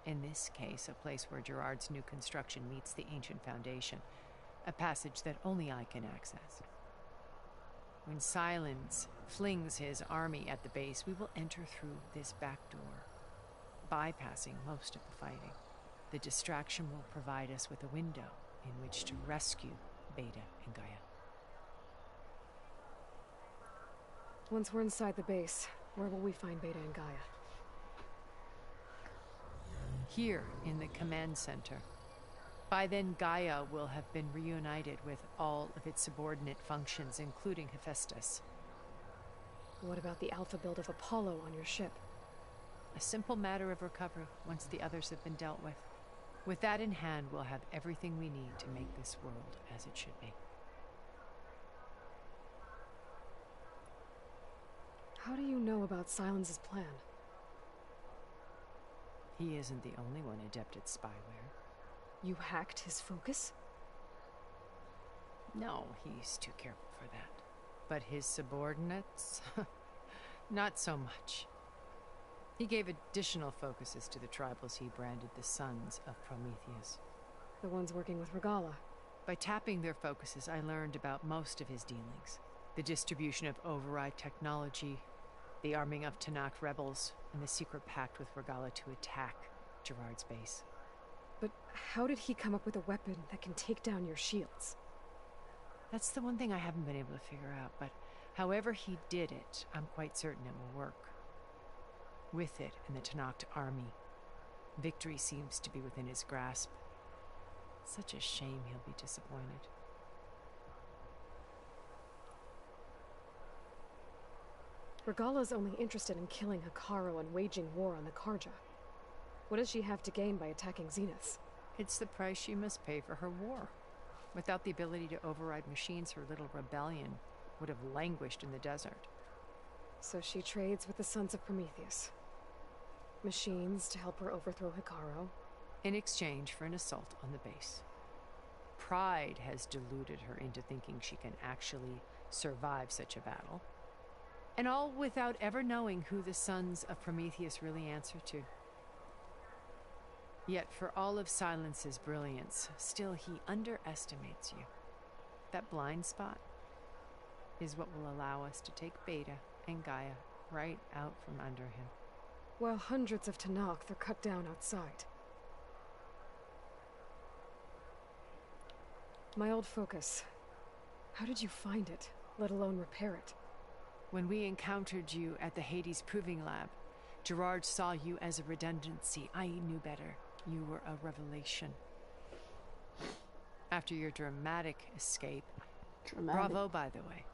In this case, a place where Gerard's new construction meets the ancient foundation, a passage that only I can access. When Silence flings his army at the base, we will enter through this back door, bypassing most of the fighting. The distraction will provide us with a window in which to rescue Beta and Gaia. Once we're inside the base, where will we find Beta and Gaia? Here, in the command center. By then, Gaia will have been reunited with all of its subordinate functions, including Hephaestus. What about the alpha build of Apollo on your ship? A simple matter of recovery once the others have been dealt with. With that in hand, we'll have everything we need to make this world as it should be. How do you know about Silence's plan? He isn't the only one adept at spyware. You hacked his focus? No, he's too careful for that. But his subordinates? Not so much. He gave additional focuses to the tribals he branded the Sons of Prometheus. The ones working with Regala. By tapping their focuses, I learned about most of his dealings. The distribution of override technology, the arming of Tanakh rebels, and the secret pact with Regala to attack Gerard's base. But how did he come up with a weapon that can take down your shields? That's the one thing I haven't been able to figure out, but however he did it, I'm quite certain it will work. With it and the Tanakh army, victory seems to be within his grasp. Such a shame he'll be disappointed. Regala's only interested in killing Hekarro and waging war on the Karja. What does she have to gain by attacking Zenith? It's the price she must pay for her war. Without the ability to override machines, her little rebellion would have languished in the desert. So she trades with the Sons of Prometheus. Machines to help her overthrow Hekarro. In exchange for an assault on the base. Pride has deluded her into thinking she can actually survive such a battle. And all without ever knowing who the Sons of Prometheus really answer to. Yet for all of Silence's brilliance, still he underestimates you. That blind spot is what will allow us to take Beta and Gaia right out from under him. While hundreds of Tanakh are cut down outside. My old focus. How did you find it, let alone repair it? When we encountered you at the Hades Proving Lab, Gerard saw you as a redundancy. I knew better. You were a revelation. After your dramatic escape... Bravo, by the way.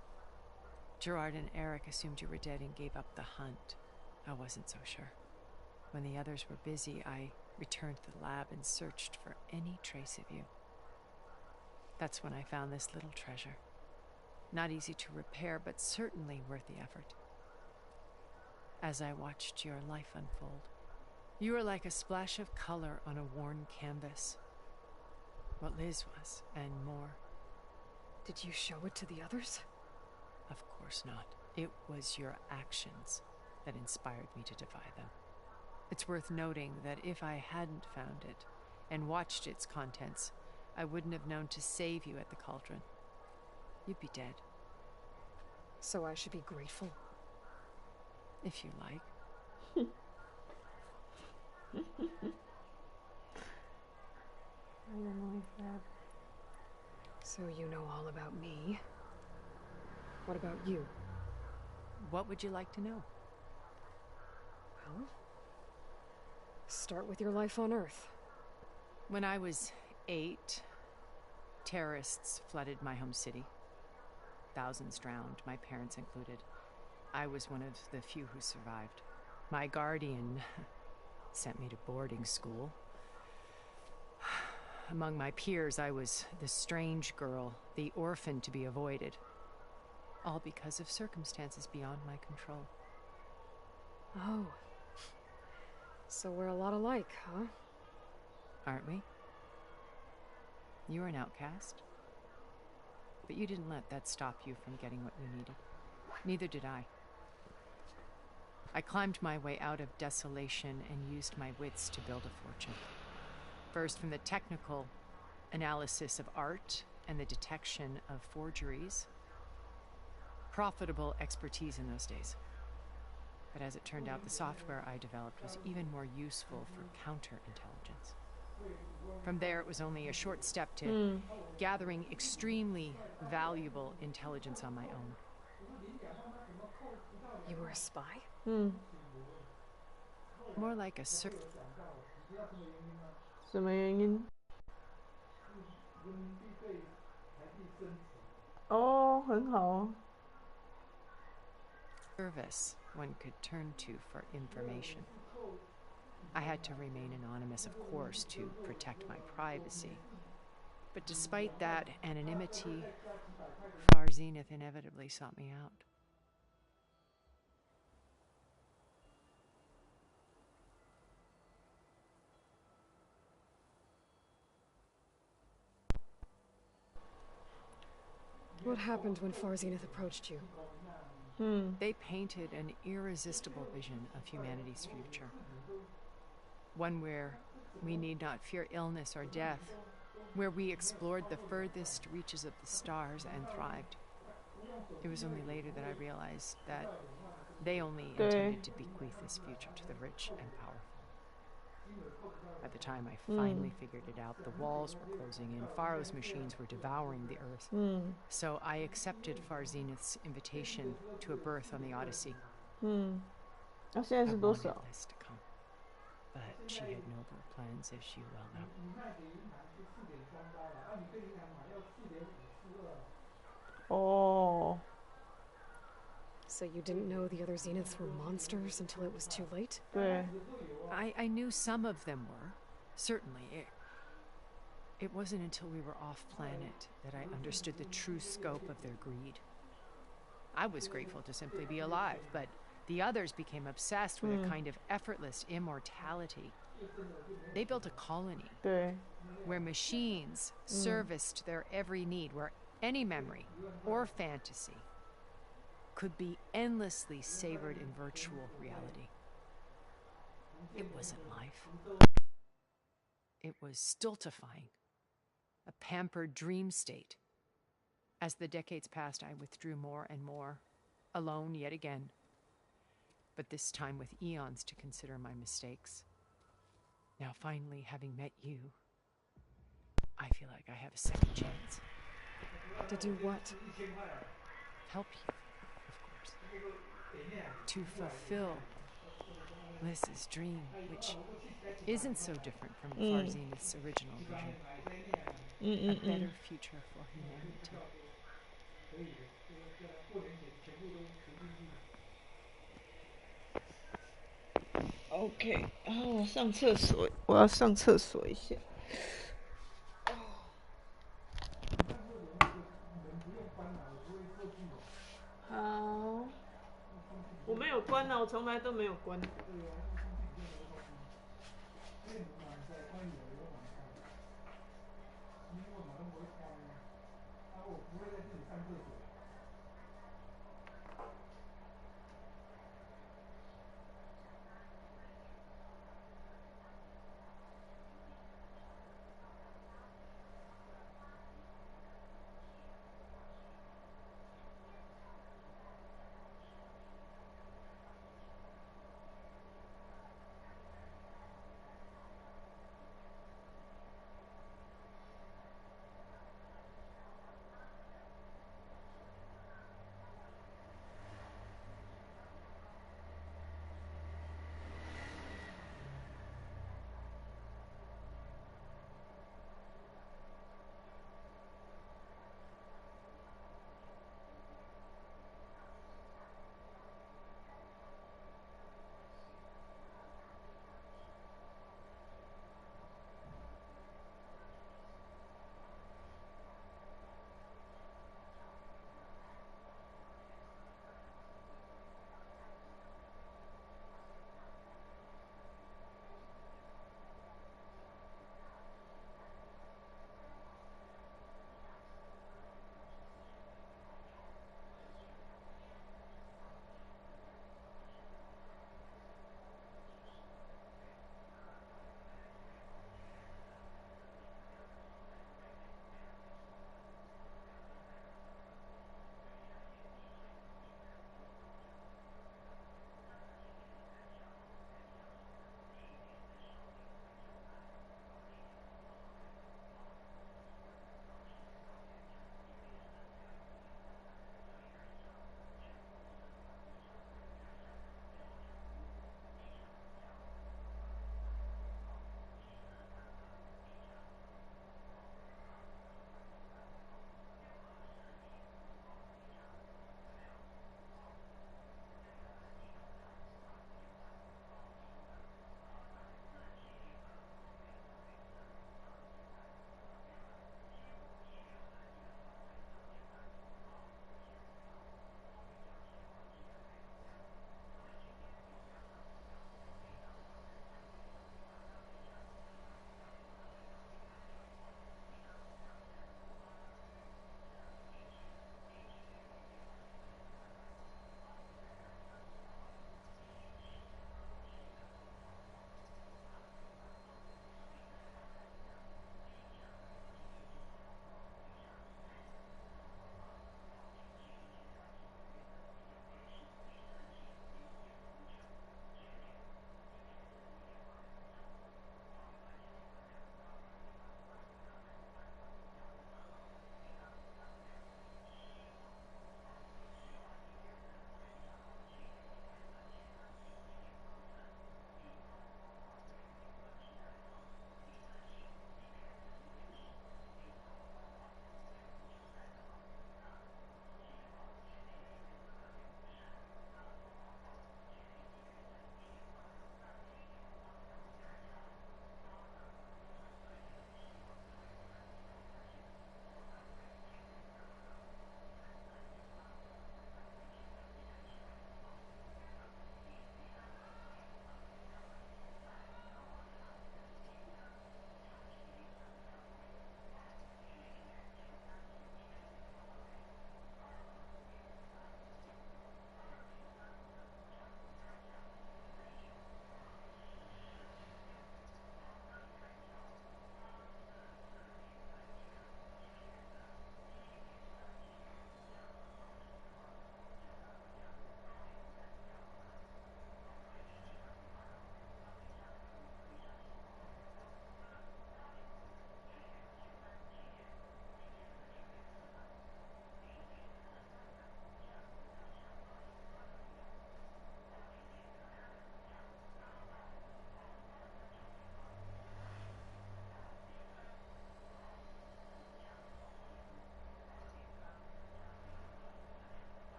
Gerard and Eric assumed you were dead and gave up the hunt. I wasn't so sure. When the others were busy, I returned to the lab and searched for any trace of you. That's when I found this little treasure. Not easy to repair, but certainly worth the effort. As I watched your life unfold, you were like a splash of color on a worn canvas. What Liz was, and more. Did you show it to the others? Of course not. It was your actions that inspired me to defy them. It's worth noting that if I hadn't found it and watched its contents, I wouldn't have known to save you at the cauldron. You'd be dead. So I should be grateful? If you like. I don't like that. So you know all about me. What about you? What would you like to know? Well, start with your life on Earth. When I was 8, terrorists flooded my home city. Thousands drowned, my parents included. I was one of the few who survived. My guardian sent me to boarding school. Among my peers, I was the strange girl, the orphan to be avoided. All because of circumstances beyond my control. Oh. So we're a lot alike, huh? Aren't we? You were an outcast. But you didn't let that stop you from getting what you needed. Neither did I. I climbed my way out of desolation and used my wits to build a fortune. First, from the technical analysis of art and the detection of forgeries. Profitable expertise in those days. But as it turned out, the software I developed was even more useful for counterintelligence. From there, it was only a short step to gathering extremely valuable intelligence on my own. You were a spy? More like a 什么原因？哦，很好哦。 service one could turn to for information. I had to remain anonymous, of course, to protect my privacy. But despite that anonymity, Far Zenith inevitably sought me out. What happened when Far Zenith approached you? They painted an irresistible vision of humanity's future. One where we need not fear illness or death, where we explored the furthest reaches of the stars and thrived. It was only later that I realized that they only intended to bequeath this future to the rich and powerful. By the time I finally figured it out, the walls were closing in, Pharaoh's machines were devouring the earth. So I accepted Far Zenith's invitation to a berth on the Odyssey. I wanted this to come, but she had nobler plans, as you well know. Oh. So you didn't know the other Zeniths were monsters until it was too late? I knew some of them were, certainly. It wasn't until we were off-planet that I understood the true scope of their greed. I was grateful to simply be alive, but the others became obsessed with a kind of effortless immortality. They built a colony where machines serviced their every need, where any memory or fantasy could be endlessly savored in virtual reality. It wasn't life. It was stultifying, a pampered dream state. As the decades passed, I withdrew more and more, alone yet again, but this time with eons to consider my mistakes. Now, finally, having met you, I feel like I have a second chance. To do what? Help you, of course. To fulfill Lys's dream, which isn't so different from Far Zenith's original vision. A better future for humanity. OK， 然后我上厕所，我要上厕所一下。好，我没有关啊，我从来都没有关。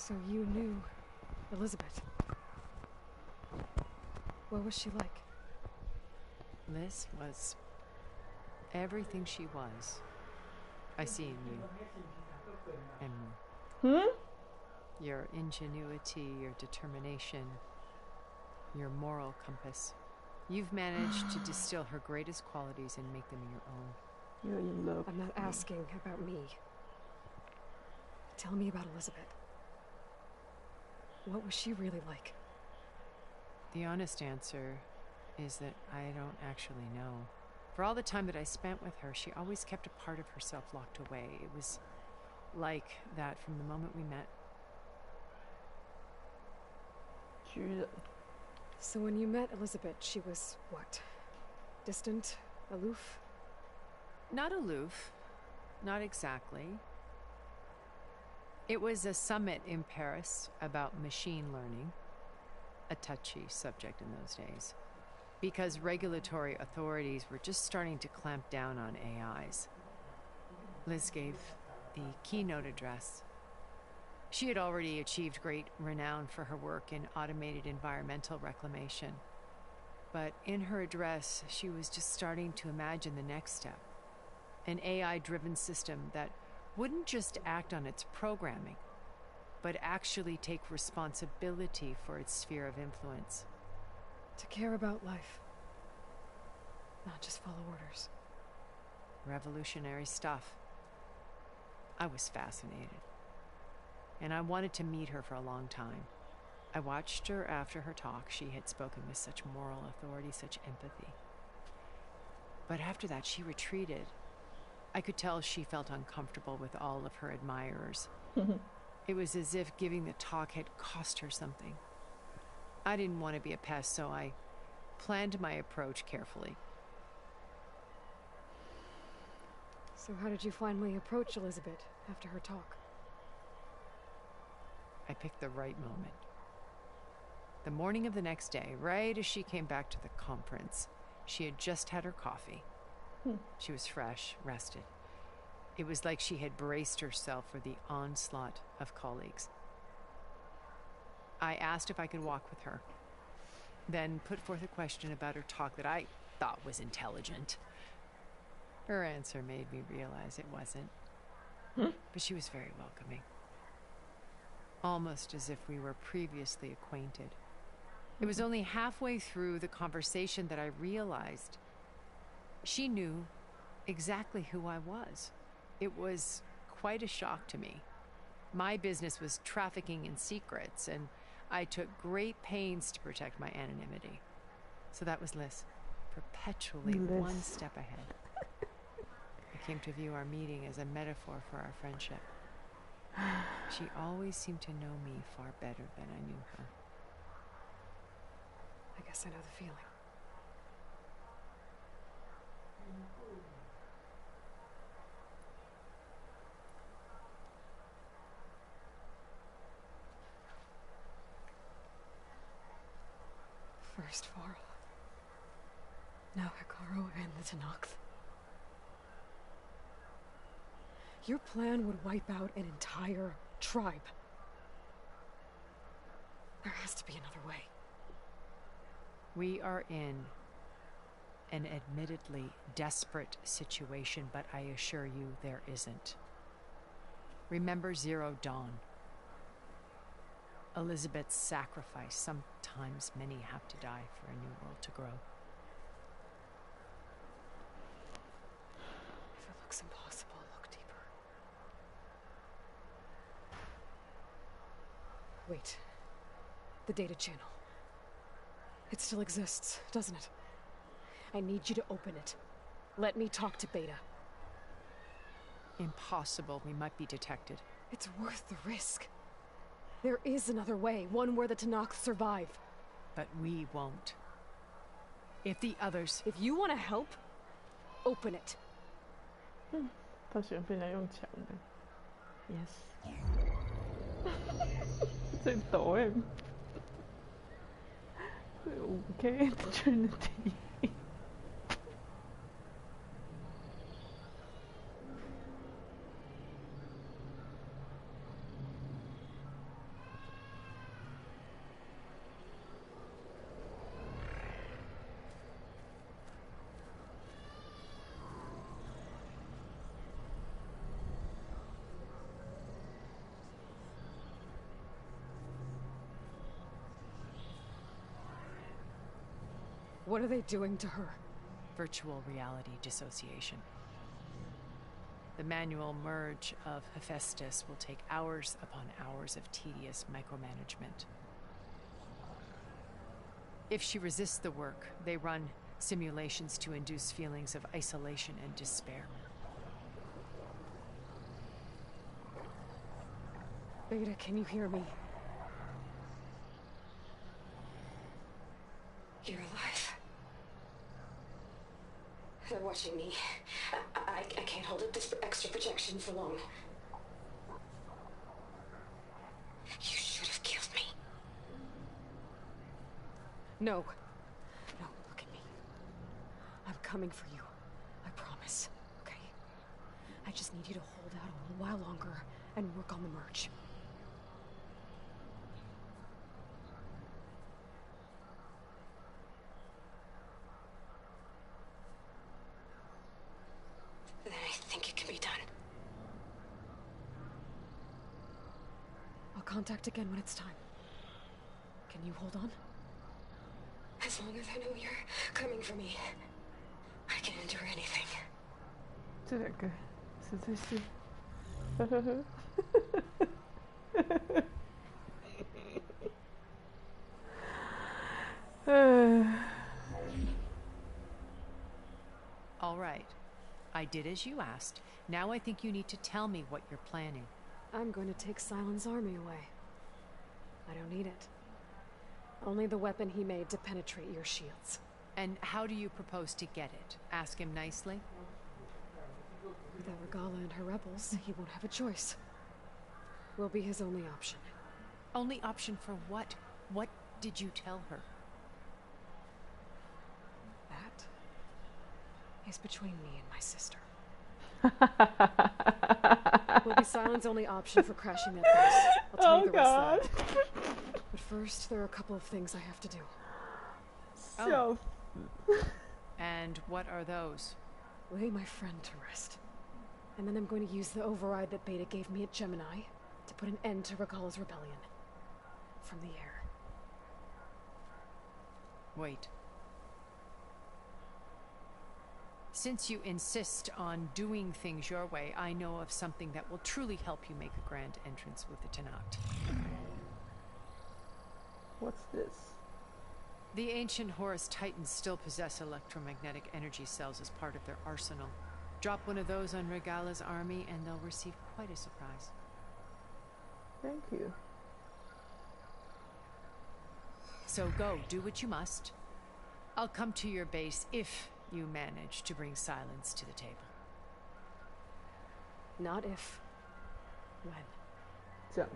So you knew Elizabeth. What was she like? Liz was everything she was. I see in you. And more. Your ingenuity, your determination, your moral compass. You've managed to distill her greatest qualities and make them your own. You're in love. I'm not asking about me. Tell me about Elizabeth. What was she really like? The honest answer is that I don't actually know. For all the time that I spent with her, she always kept a part of herself locked away. It was like that from the moment we met. So when you met Elizabeth, she was what? Distant? Aloof? Not aloof. Not exactly. It was a summit in Paris about machine learning, a touchy subject in those days, because regulatory authorities were just starting to clamp down on AIs. Liz gave the keynote address. She had already achieved great renown for her work in automated environmental reclamation. But in her address, she was just starting to imagine the next step, an AI-driven system that wouldn't just act on its programming, but actually take responsibility for its sphere of influence. To care about life, not just follow orders. Revolutionary stuff. I was fascinated, and I wanted to meet her for a long time. I watched her after her talk. She had spoken with such moral authority, such empathy. But after that, she retreated. I could tell she felt uncomfortable with all of her admirers. It was as if giving the talk had cost her something. I didn't want to be a pest, so I planned my approach carefully. So how did you finally approach Elizabeth after her talk? I picked the right moment. The morning of the next day, right as she came back to the conference, she had just had her coffee. She was fresh, rested. It was like she had braced herself for the onslaught of colleagues. I asked if I could walk with her, then put forth a question about her talk that I thought was intelligent. Her answer made me realize it wasn't. But she was very welcoming. Almost as if we were previously acquainted. It was only halfway through the conversation that I realized she knew exactly who I was. It was quite a shock to me. My business was trafficking in secrets, and I took great pains to protect my anonymity. So that was Liz, perpetually one step ahead. I came to view our meeting as a metaphor for our friendship. She always seemed to know me far better than I knew her. I guess I know the feeling. First Varl, now Hikaru and the Tenakth. Your plan would wipe out an entire tribe. There has to be another way. We are in an admittedly desperate situation, but I assure you there isn't. Remember Zero Dawn. Elizabeth's sacrifice. Sometimes many have to die for a new world to grow. If it looks impossible, look deeper. Wait. The data channel. It still exists, doesn't it? I need you to open it. Let me talk to Beta. Impossible. We might be detected. It's worth the risk. There is another way, one where the Tenakth survive. But we won't. If the others... If you want to help, open it. 他喜欢被人家用抢的。Yes 。最抖 M。5K Trinity。What are they doing to her? Virtual reality dissociation. The manual merge of Hephaestus will take hours upon hours of tedious micromanagement. If she resists the work, they run simulations to induce feelings of isolation and despair. Beta, can you hear me? You're alive. They're watching me. I can't hold up this extra projection for long. You should have killed me. No. No, look at me. I'm coming for you. I promise. Okay? I just need you to hold out a little while longer and work on the merge. Then I think it can be done. I'll contact again when it's time. Can you hold on? As long as I know you're coming for me, I can endure anything. 这两个实在是，All right. I did as you asked. Now I think you need to tell me what you're planning. I'm going to take Silent's army away. I don't need it. Only the weapon he made to penetrate your shields. And how do you propose to get it? Ask him nicely? Without Regala and her rebels, he won't have a choice. We'll be his only option. Only option for what? What did you tell her? That is between me and my sister. Will be Silent's only option for crashing that base. I'll tell you the rest later. But first, there are a couple of things I have to do. Oh. And what are those? Lay my friend to rest. And then I'm going to use the override that Beta gave me at Gemini to put an end to Regala's rebellion. From the air. Wait. Since you insist on doing things your way, I know of something that will truly help you make a grand entrance with the Tenakth. What's this? The ancient Horus Titans still possess electromagnetic energy cells as part of their arsenal. Drop one of those on Regala's army and they'll receive quite a surprise. Thank you. So go, do what you must. I'll come to your base if you manage to bring silence to the table. Not if. When. 这样。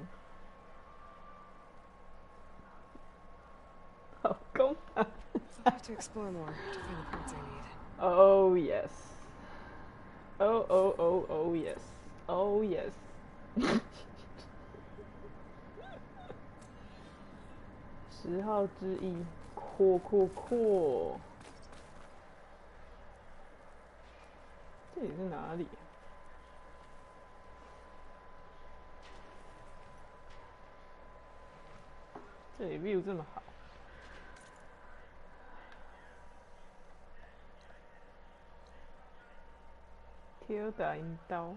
好公平。I have to explore more to find the parts I need. Oh yes. Oh yes. Oh yes. 10号之一，扩。这里是哪里？这里 view 这么好。挑打引刀，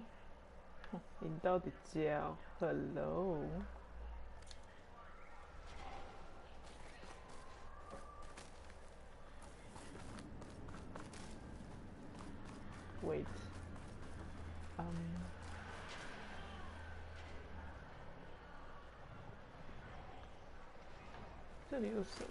引刀的叫 Hello。Wait. 这里有什么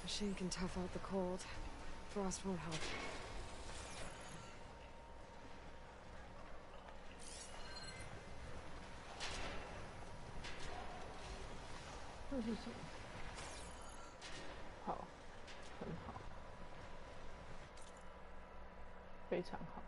？Machine can tough out the cold. Frost won't help.这是什么？好，很好，非常好。